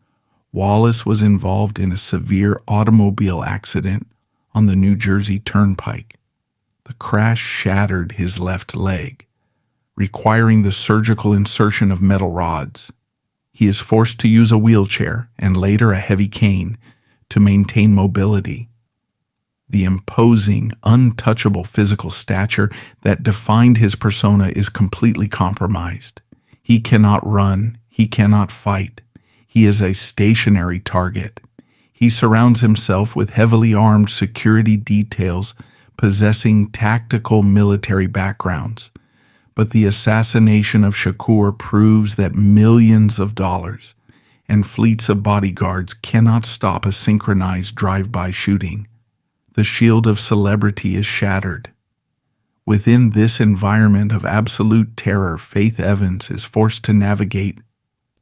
Wallace was involved in a severe automobile accident on the New Jersey Turnpike. The crash shattered his left leg, requiring the surgical insertion of metal rods. He is forced to use a wheelchair and later a heavy cane to maintain mobility. The imposing, untouchable physical stature that defined his persona is completely compromised. He cannot run, he cannot fight. He is a stationary target. He surrounds himself with heavily armed security details possessing tactical military backgrounds. But the assassination of Shakur proves that millions of dollars and fleets of bodyguards cannot stop a synchronized drive-by shooting. The shield of celebrity is shattered. Within this environment of absolute terror, Faith Evans is forced to navigate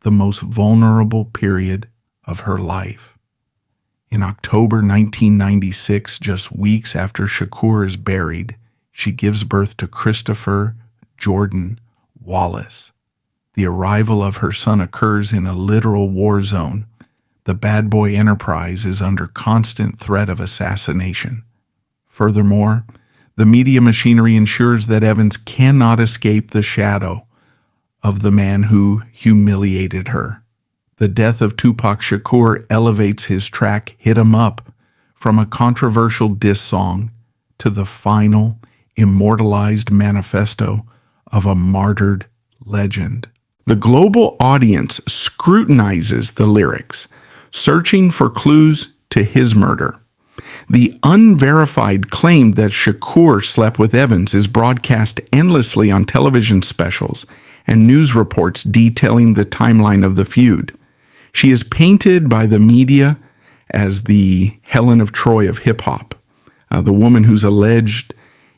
the most vulnerable period of her life. In October 1996, just weeks after Shakur is buried, she gives birth to Christopher Jordan Wallace. The arrival of her son occurs in a literal war zone. The bad boy enterprise is under constant threat of assassination. Furthermore, the media machinery ensures that Evans cannot escape the shadow of the man who humiliated her. The death of Tupac Shakur elevates his track "Hit 'Em Up" from a controversial diss song to the final, immortalized manifesto of a martyred legend. The global audience scrutinizes the lyrics, searching for clues to his murder. The unverified claim that Shakur slept with Evans is broadcast endlessly on television specials and news reports detailing the timeline of the feud. She is painted by the media as the Helen of Troy of hip-hop, the woman whose alleged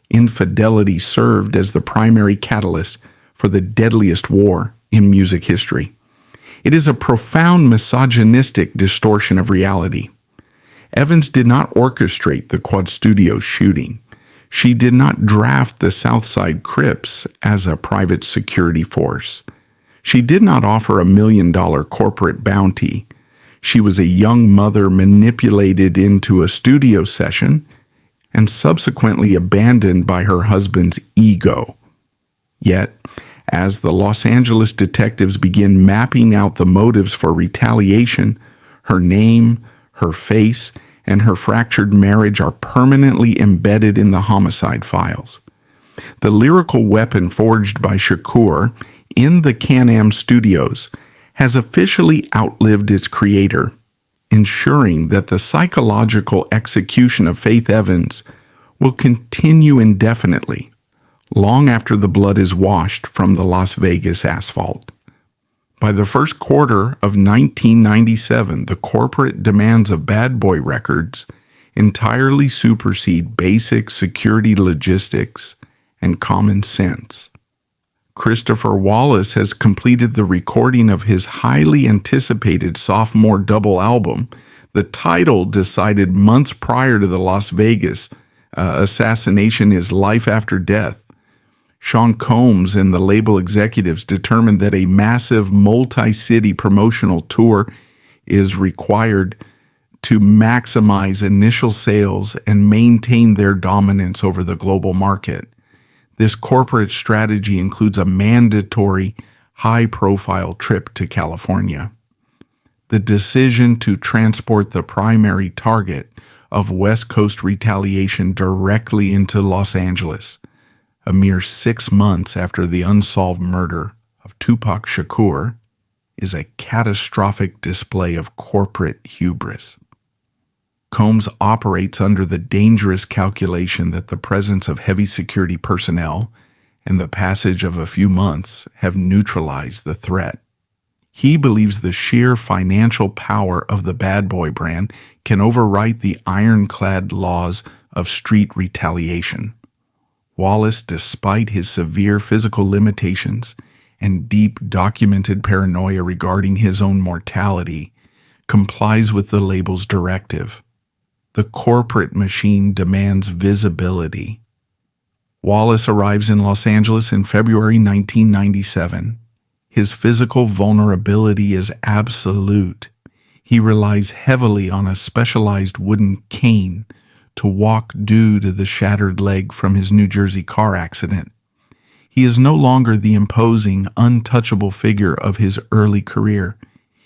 infidelity served as the primary catalyst for the deadliest war in music history. It is a profound misogynistic distortion of reality. Evans did not orchestrate the Quad Studios shooting. She did not draft the Southside Crips as a private security force. She did not offer $1 million corporate bounty. She was a young mother manipulated into a studio session and subsequently abandoned by her husband's ego. Yet, as the Los Angeles detectives begin mapping out the motives for retaliation, her name, her face, and her fractured marriage are permanently embedded in the homicide files. The lyrical weapon forged by Shakur in the Can-Am studios has officially outlived its creator, ensuring that the psychological execution of Faith Evans will continue indefinitely, long after the blood is washed from the Las Vegas asphalt. By the first quarter of 1997, the corporate demands of Bad Boy Records entirely supersede basic security logistics and common sense. Christopher Wallace has completed the recording of his highly anticipated sophomore double album, the title decided months prior to the Las Vegas assassination is Life After Death. Sean Combs and the label executives determined that a massive multi-city promotional tour is required to maximize initial sales and maintain their dominance over the global market. This corporate strategy includes a mandatory, high-profile trip to California. The decision to transport the primary target of West Coast retaliation directly into Los Angeles, a mere 6 months after the unsolved murder of Tupac Shakur, is a catastrophic display of corporate hubris. Combs operates under the dangerous calculation that the presence of heavy security personnel and the passage of a few months have neutralized the threat. He believes the sheer financial power of the Bad Boy brand can overwrite the ironclad laws of street retaliation. Wallace, despite his severe physical limitations and deep documented paranoia regarding his own mortality, complies with the label's directive. The corporate machine demands visibility. Wallace arrives in Los Angeles in February 1997. His physical vulnerability is absolute. He relies heavily on a specialized wooden cane to walk due to the shattered leg from his New Jersey car accident. He is no longer the imposing, untouchable figure of his early career.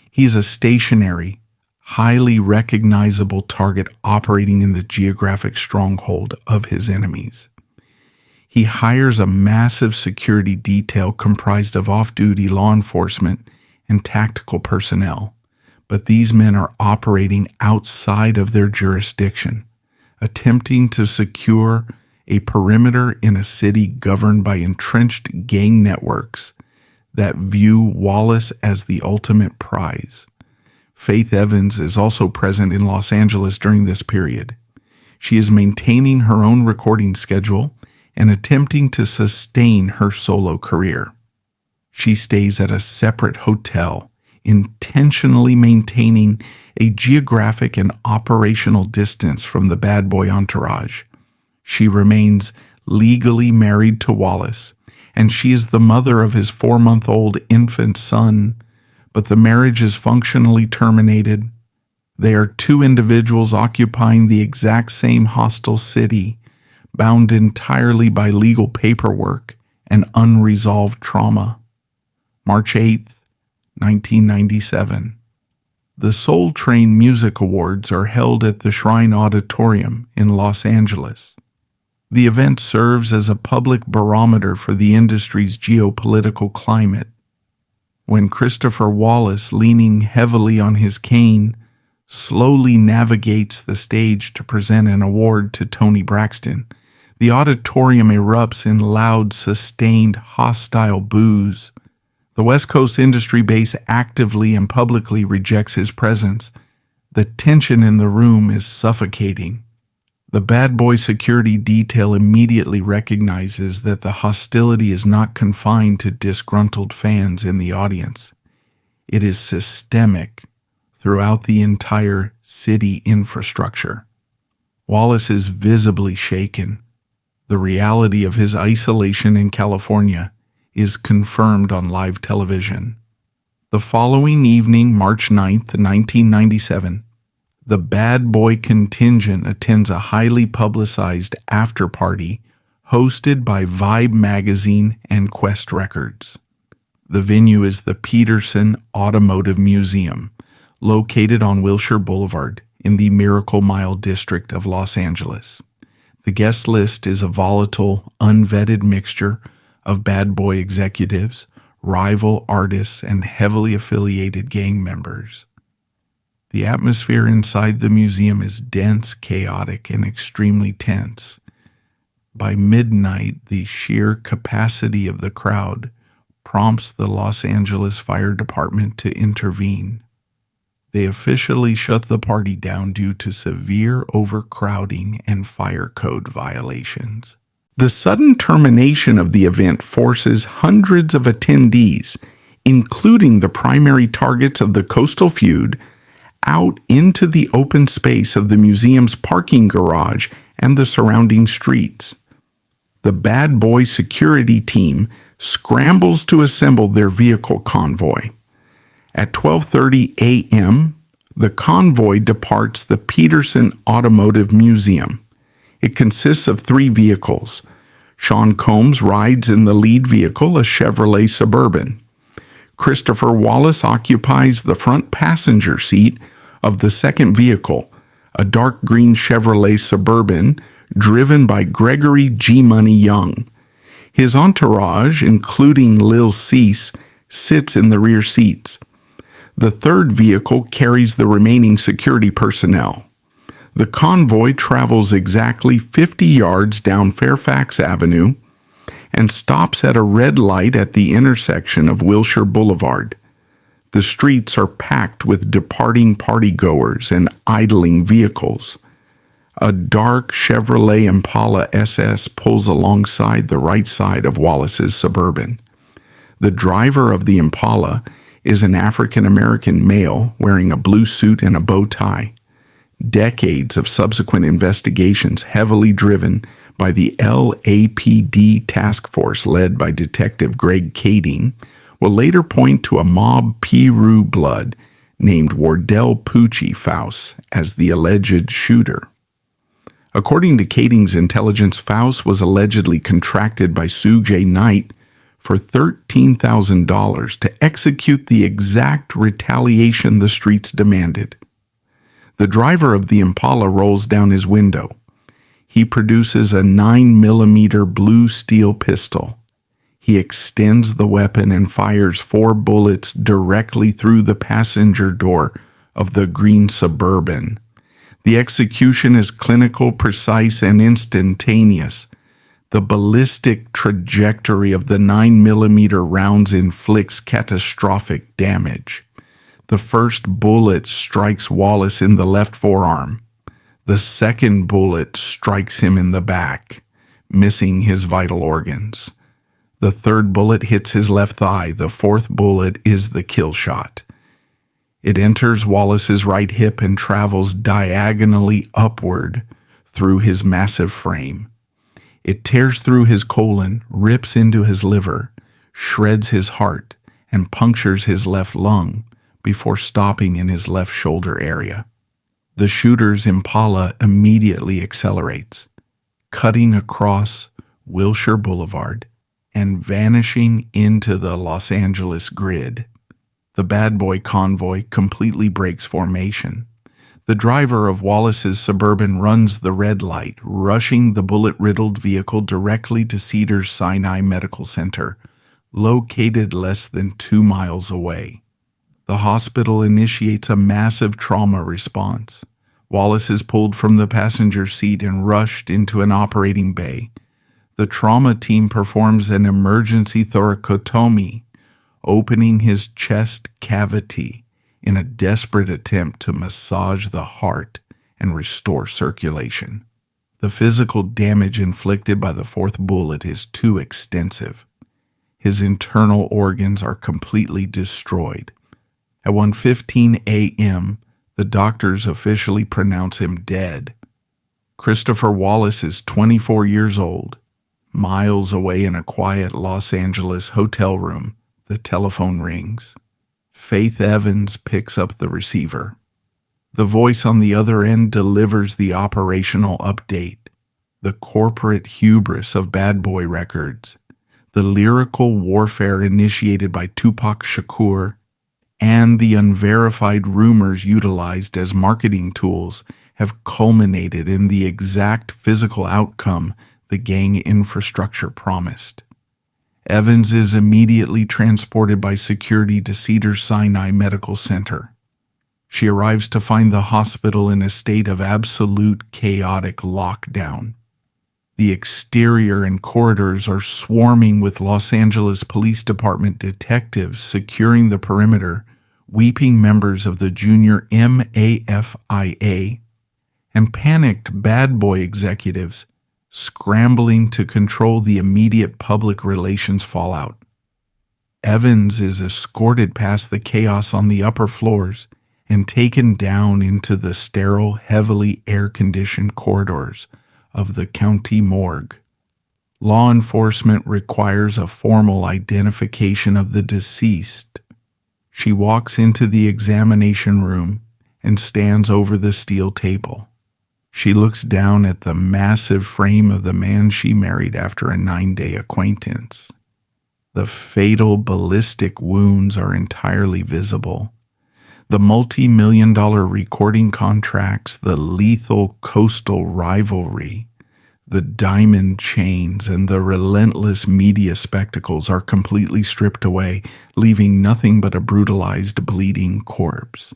He is a stationary, highly recognizable target operating in the geographic stronghold of his enemies. He hires a massive security detail comprised of off-duty law enforcement and tactical personnel, but these men are operating outside of their jurisdiction, attempting to secure a perimeter in a city governed by entrenched gang networks that view Wallace as the ultimate prize. Faith Evans is also present in Los Angeles during this period. She is maintaining her own recording schedule and attempting to sustain her solo career. She stays at a separate hotel, intentionally maintaining a geographic and operational distance from the Bad Boy entourage. She remains legally married to Wallace, and she is the mother of his 4-month-old infant son, but the marriage is functionally terminated. They are two individuals occupying the exact same hostile city, bound entirely by legal paperwork and unresolved trauma. March 8th, 1997. The Soul Train Music Awards are held at the Shrine Auditorium in Los Angeles. The event serves as a public barometer for the industry's geopolitical climate. When Christopher Wallace, leaning heavily on his cane, slowly navigates the stage to present an award to Toni Braxton, the auditorium erupts in loud, sustained, hostile boos. The West Coast industry base actively and publicly rejects his presence. The tension in the room is suffocating. The Bad Boy security detail immediately recognizes that the hostility is not confined to disgruntled fans in the audience. It is systemic throughout the entire city infrastructure. Wallace is visibly shaken. The reality of his isolation in California is confirmed on live television. The following evening, March 9th, 1997, the Bad Boy contingent attends a highly publicized after-party hosted by Vibe magazine and Quest Records. The venue is the Peterson Automotive Museum, located on Wilshire Boulevard in the Miracle Mile district of Los Angeles. The guest list is a volatile, unvetted mixture of Bad Boy executives, rival artists, and heavily affiliated gang members. The atmosphere inside the museum is dense, chaotic, and extremely tense. By midnight, the sheer capacity of the crowd prompts the Los Angeles Fire Department to intervene. They officially shut the party down due to severe overcrowding and fire code violations. The sudden termination of the event forces hundreds of attendees, including the primary targets of the coastal feud, out into the open space of the museum's parking garage and the surrounding streets. The Bad Boy security team scrambles to assemble their vehicle convoy. At 12:30 a.m., the convoy departs the Peterson Automotive Museum. It consists of 3 vehicles. Sean Combs rides in the lead vehicle, a Chevrolet Suburban. Christopher Wallace occupies the front passenger seat of the second vehicle, a dark green Chevrolet Suburban driven by Gregory G. Money Young. His entourage, including Lil Cease, sits in the rear seats. The third vehicle carries the remaining security personnel. The convoy travels exactly 50 yards down Fairfax Avenue and stops at a red light at the intersection of Wilshire Boulevard. The streets are packed with departing partygoers and idling vehicles. A dark Chevrolet Impala SS pulls alongside the right side of Wallace's Suburban. The driver of the Impala is an African-American male wearing a blue suit and a bow tie. Decades of subsequent investigations, heavily driven by the LAPD task force led by Detective Greg Kading, will later point to a mob Piru blood named Wardell Poochie Faust as the alleged shooter. According to Kading's intelligence, Faust was allegedly contracted by Sue J. Knight for $13,000 to execute the exact retaliation the streets demanded. The driver of the Impala rolls down his window. He produces a 9mm blue steel pistol. He extends the weapon and fires 4 bullets directly through the passenger door of the green Suburban. The execution is clinical, precise, and instantaneous. The ballistic trajectory of the 9mm rounds inflicts catastrophic damage. The first bullet strikes Wallace in the left forearm. The second bullet strikes him in the back, missing his vital organs. The third bullet hits his left thigh. The fourth bullet is the kill shot. It enters Wallace's right hip and travels diagonally upward through his massive frame. It tears through his colon, rips into his liver, shreds his heart, and punctures his left lung before stopping in his left shoulder area. The shooter's Impala immediately accelerates, cutting across Wilshire Boulevard and vanishing into the Los Angeles grid. The Bad Boy convoy completely breaks formation. The driver of Wallace's Suburban runs the red light, rushing the bullet-riddled vehicle directly to Cedars-Sinai Medical Center, located less than 2 miles away. The hospital initiates a massive trauma response. Wallace is pulled from the passenger seat and rushed into an operating bay. The trauma team performs an emergency thoracotomy, opening his chest cavity in a desperate attempt to massage the heart and restore circulation. The physical damage inflicted by the fourth bullet is too extensive. His internal organs are completely destroyed. At 1:15 a.m., the doctors officially pronounce him dead. Christopher Wallace is 24 years old. Miles away in a quiet Los Angeles hotel room, the telephone rings. Faith Evans picks up the receiver. The voice on the other end delivers the operational update. The corporate hubris of Bad Boy Records, the lyrical warfare initiated by Tupac Shakur, and the unverified rumors utilized as marketing tools have culminated in the exact physical outcome the gang infrastructure promised. Evans is immediately transported by security to Cedars-Sinai Medical Center. She arrives to find the hospital in a state of absolute chaotic lockdown. The exterior and corridors are swarming with Los Angeles Police Department detectives securing the perimeter, weeping members of the junior MAFIA, and panicked bad boy executives scrambling to control the immediate public relations fallout. Evans is escorted past the chaos on the upper floors and taken down into the sterile, heavily air-conditioned corridors of the county morgue. Law enforcement requires a formal identification of the deceased. She walks into the examination room and stands over the steel table. She looks down at the massive frame of the man she married after a 9-day acquaintance. The fatal ballistic wounds are entirely visible. The multi-million-dollar recording contracts, the lethal coastal rivalry, the diamond chains, and the relentless media spectacles are completely stripped away, leaving nothing but a brutalized, bleeding corpse.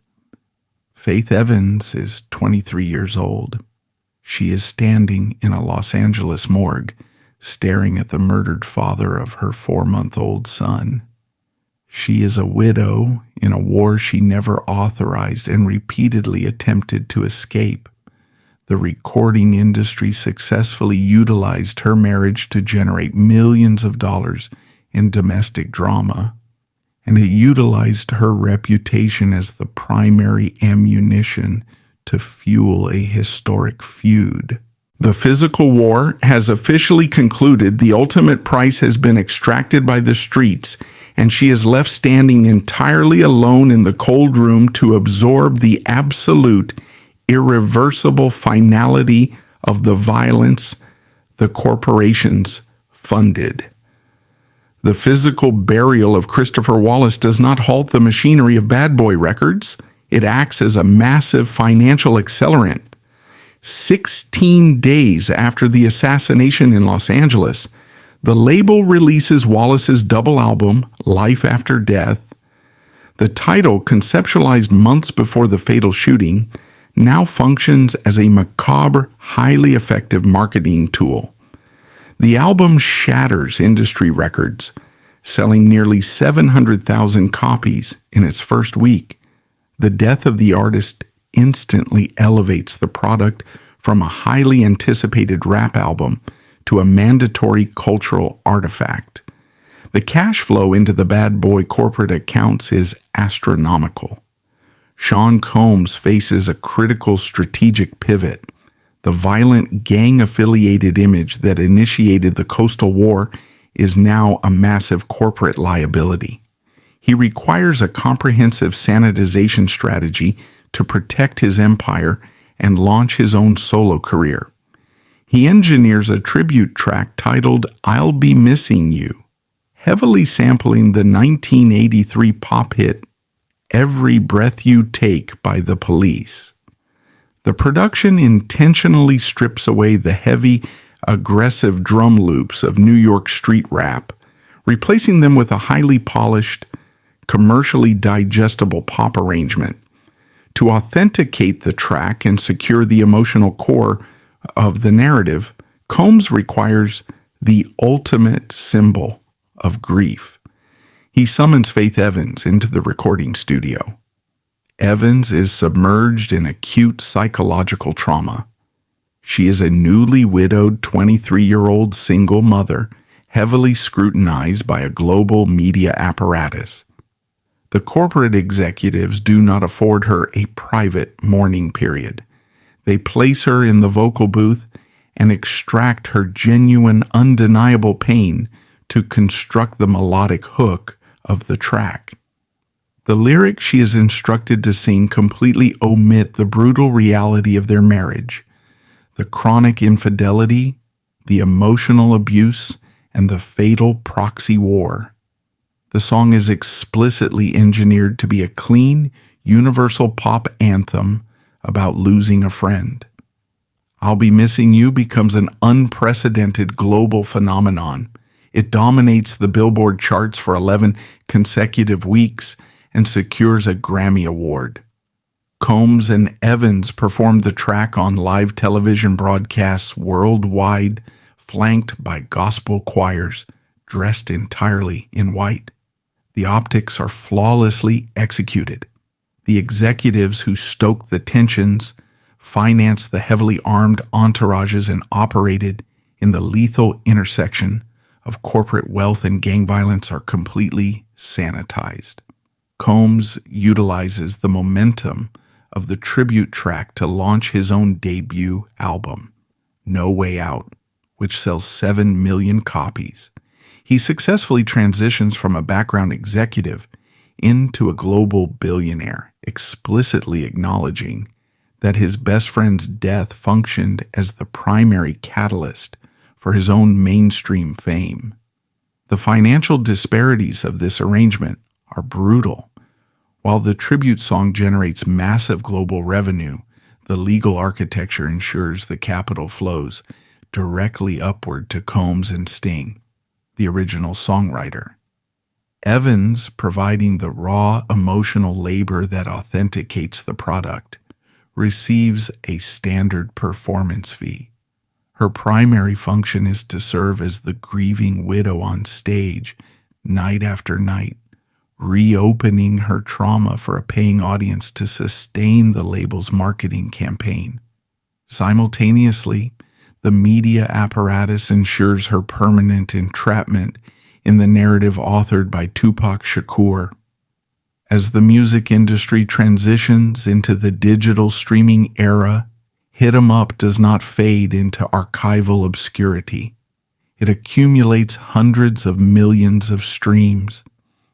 Faith Evans is 23 years old. She is standing in a Los Angeles morgue, staring at the murdered father of her 4-month-old son. She is a widow in a war she never authorized and repeatedly attempted to escape. The recording industry successfully utilized her marriage to generate millions of dollars in domestic drama, and it utilized her reputation as the primary ammunition to fuel a historic feud. The physical war has officially concluded. The ultimate price has been extracted by the streets, and she is left standing entirely alone in the cold room to absorb the absolute, irreversible finality of the violence the corporations funded. The physical burial of Christopher Wallace does not halt the machinery of Bad Boy Records. It acts as a massive financial accelerant. 16 days after the assassination in Los Angeles, the label releases Wallace's double album, Life After Death. The title, conceptualized months before the fatal shooting, now functions as a macabre, highly effective marketing tool. The album shatters industry records, selling nearly 700,000 copies in its first week. The death of the artist instantly elevates the product from a highly anticipated rap album to a mandatory cultural artifact. The cash flow into the Bad Boy corporate accounts is astronomical. Sean Combs faces a critical strategic pivot. The violent gang-affiliated image that initiated the Coastal War is now a massive corporate liability. He requires a comprehensive sanitization strategy to protect his empire and launch his own solo career. He engineers a tribute track titled I'll Be Missing You, heavily sampling the 1983 pop hit Every Breath You Take by The Police. The production intentionally strips away the heavy, aggressive drum loops of New York street rap, replacing them with a highly polished, commercially digestible pop arrangement. To authenticate the track and secure the emotional core of the narrative, Combs requires the ultimate symbol of grief. He summons Faith Evans into the recording studio. Evans is submerged in acute psychological trauma. She is a newly widowed 23-year-old single mother, heavily scrutinized by a global media apparatus. The corporate executives do not afford her a private mourning period. They place her in the vocal booth and extract her genuine, undeniable pain to construct the melodic hook of the track. The lyrics she is instructed to sing completely omit the brutal reality of their marriage, the chronic infidelity, the emotional abuse, and the fatal proxy war. The song is explicitly engineered to be a clean, universal pop anthem about losing a friend. I'll Be Missing You becomes an unprecedented global phenomenon. It dominates the Billboard charts for 11 consecutive weeks and secures a Grammy Award. Combs and Evans performed the track on live television broadcasts worldwide, flanked by gospel choirs dressed entirely in white. The optics are flawlessly executed. The executives who stoked the tensions, financed the heavily armed entourages, and operated in the lethal intersection of corporate wealth and gang violence are completely sanitized. Combs utilizes the momentum of the tribute track to launch his own debut album, No Way Out, which sells 7 million copies. He successfully transitions from a background executive into a global billionaire, explicitly acknowledging that his best friend's death functioned as the primary catalyst for his own mainstream fame. The financial disparities of this arrangement are brutal. While the tribute song generates massive global revenue, the legal architecture ensures the capital flows directly upward to Combs and Sting, the original songwriter. Evans, providing the raw emotional labor that authenticates the product, receives a standard performance fee. Her primary function is to serve as the grieving widow on stage, night after night, reopening her trauma for a paying audience to sustain the label's marketing campaign. Simultaneously, the media apparatus ensures her permanent entrapment in the narrative authored by Tupac Shakur. As the music industry transitions into the digital streaming era, Hit 'em Up does not fade into archival obscurity. It accumulates hundreds of millions of streams.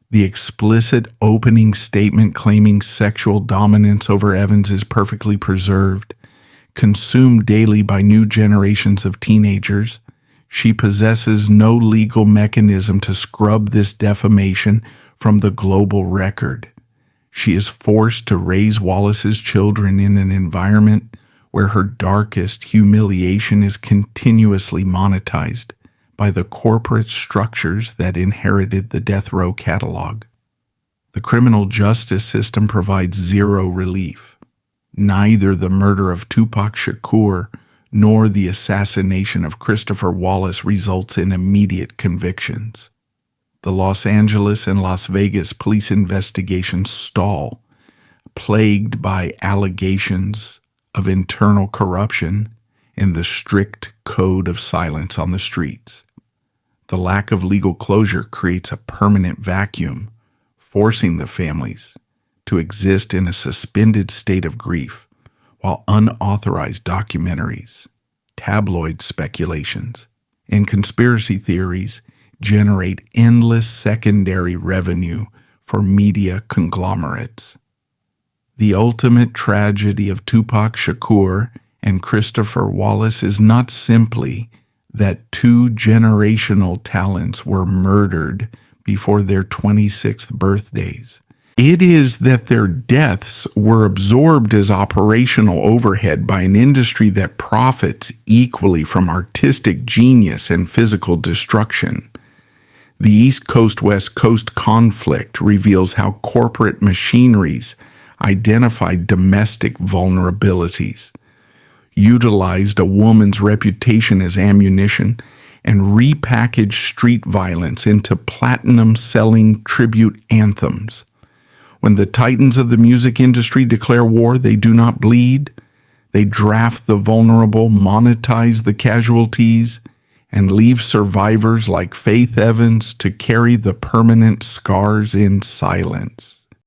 The explicit opening statement claiming sexual dominance over Evans is perfectly preserved. Consumed daily by new generations of teenagers, she possesses no legal mechanism to scrub this defamation from the global record. She is forced to raise Wallace's children in an environment where her darkest humiliation is continuously monetized by the corporate structures that inherited the death row catalog. The criminal justice system provides zero relief. Neither the murder of Tupac Shakur nor the assassination of Christopher Wallace results in immediate convictions. The Los Angeles and Las Vegas police investigations stall, plagued by allegations of internal corruption and the strict code of silence on the streets. The lack of legal closure creates a permanent vacuum, forcing the families to exist in a suspended state of grief, while unauthorized documentaries, tabloid speculations, and conspiracy theories generate endless secondary revenue for media conglomerates. The ultimate tragedy of Tupac Shakur and Christopher Wallace is not simply that two generational talents were murdered before their 26th birthdays. It is that their deaths were absorbed as operational overhead by an industry that profits equally from artistic genius and physical destruction. The East Coast-West Coast conflict reveals how corporate machineries identified domestic vulnerabilities, utilized a woman's reputation as ammunition, and repackaged street violence into platinum-selling tribute anthems. When the titans of the music industry declare war, they do not bleed. They draft the vulnerable, monetize the casualties, and leave survivors like Faith Evans to carry the permanent scars in silence.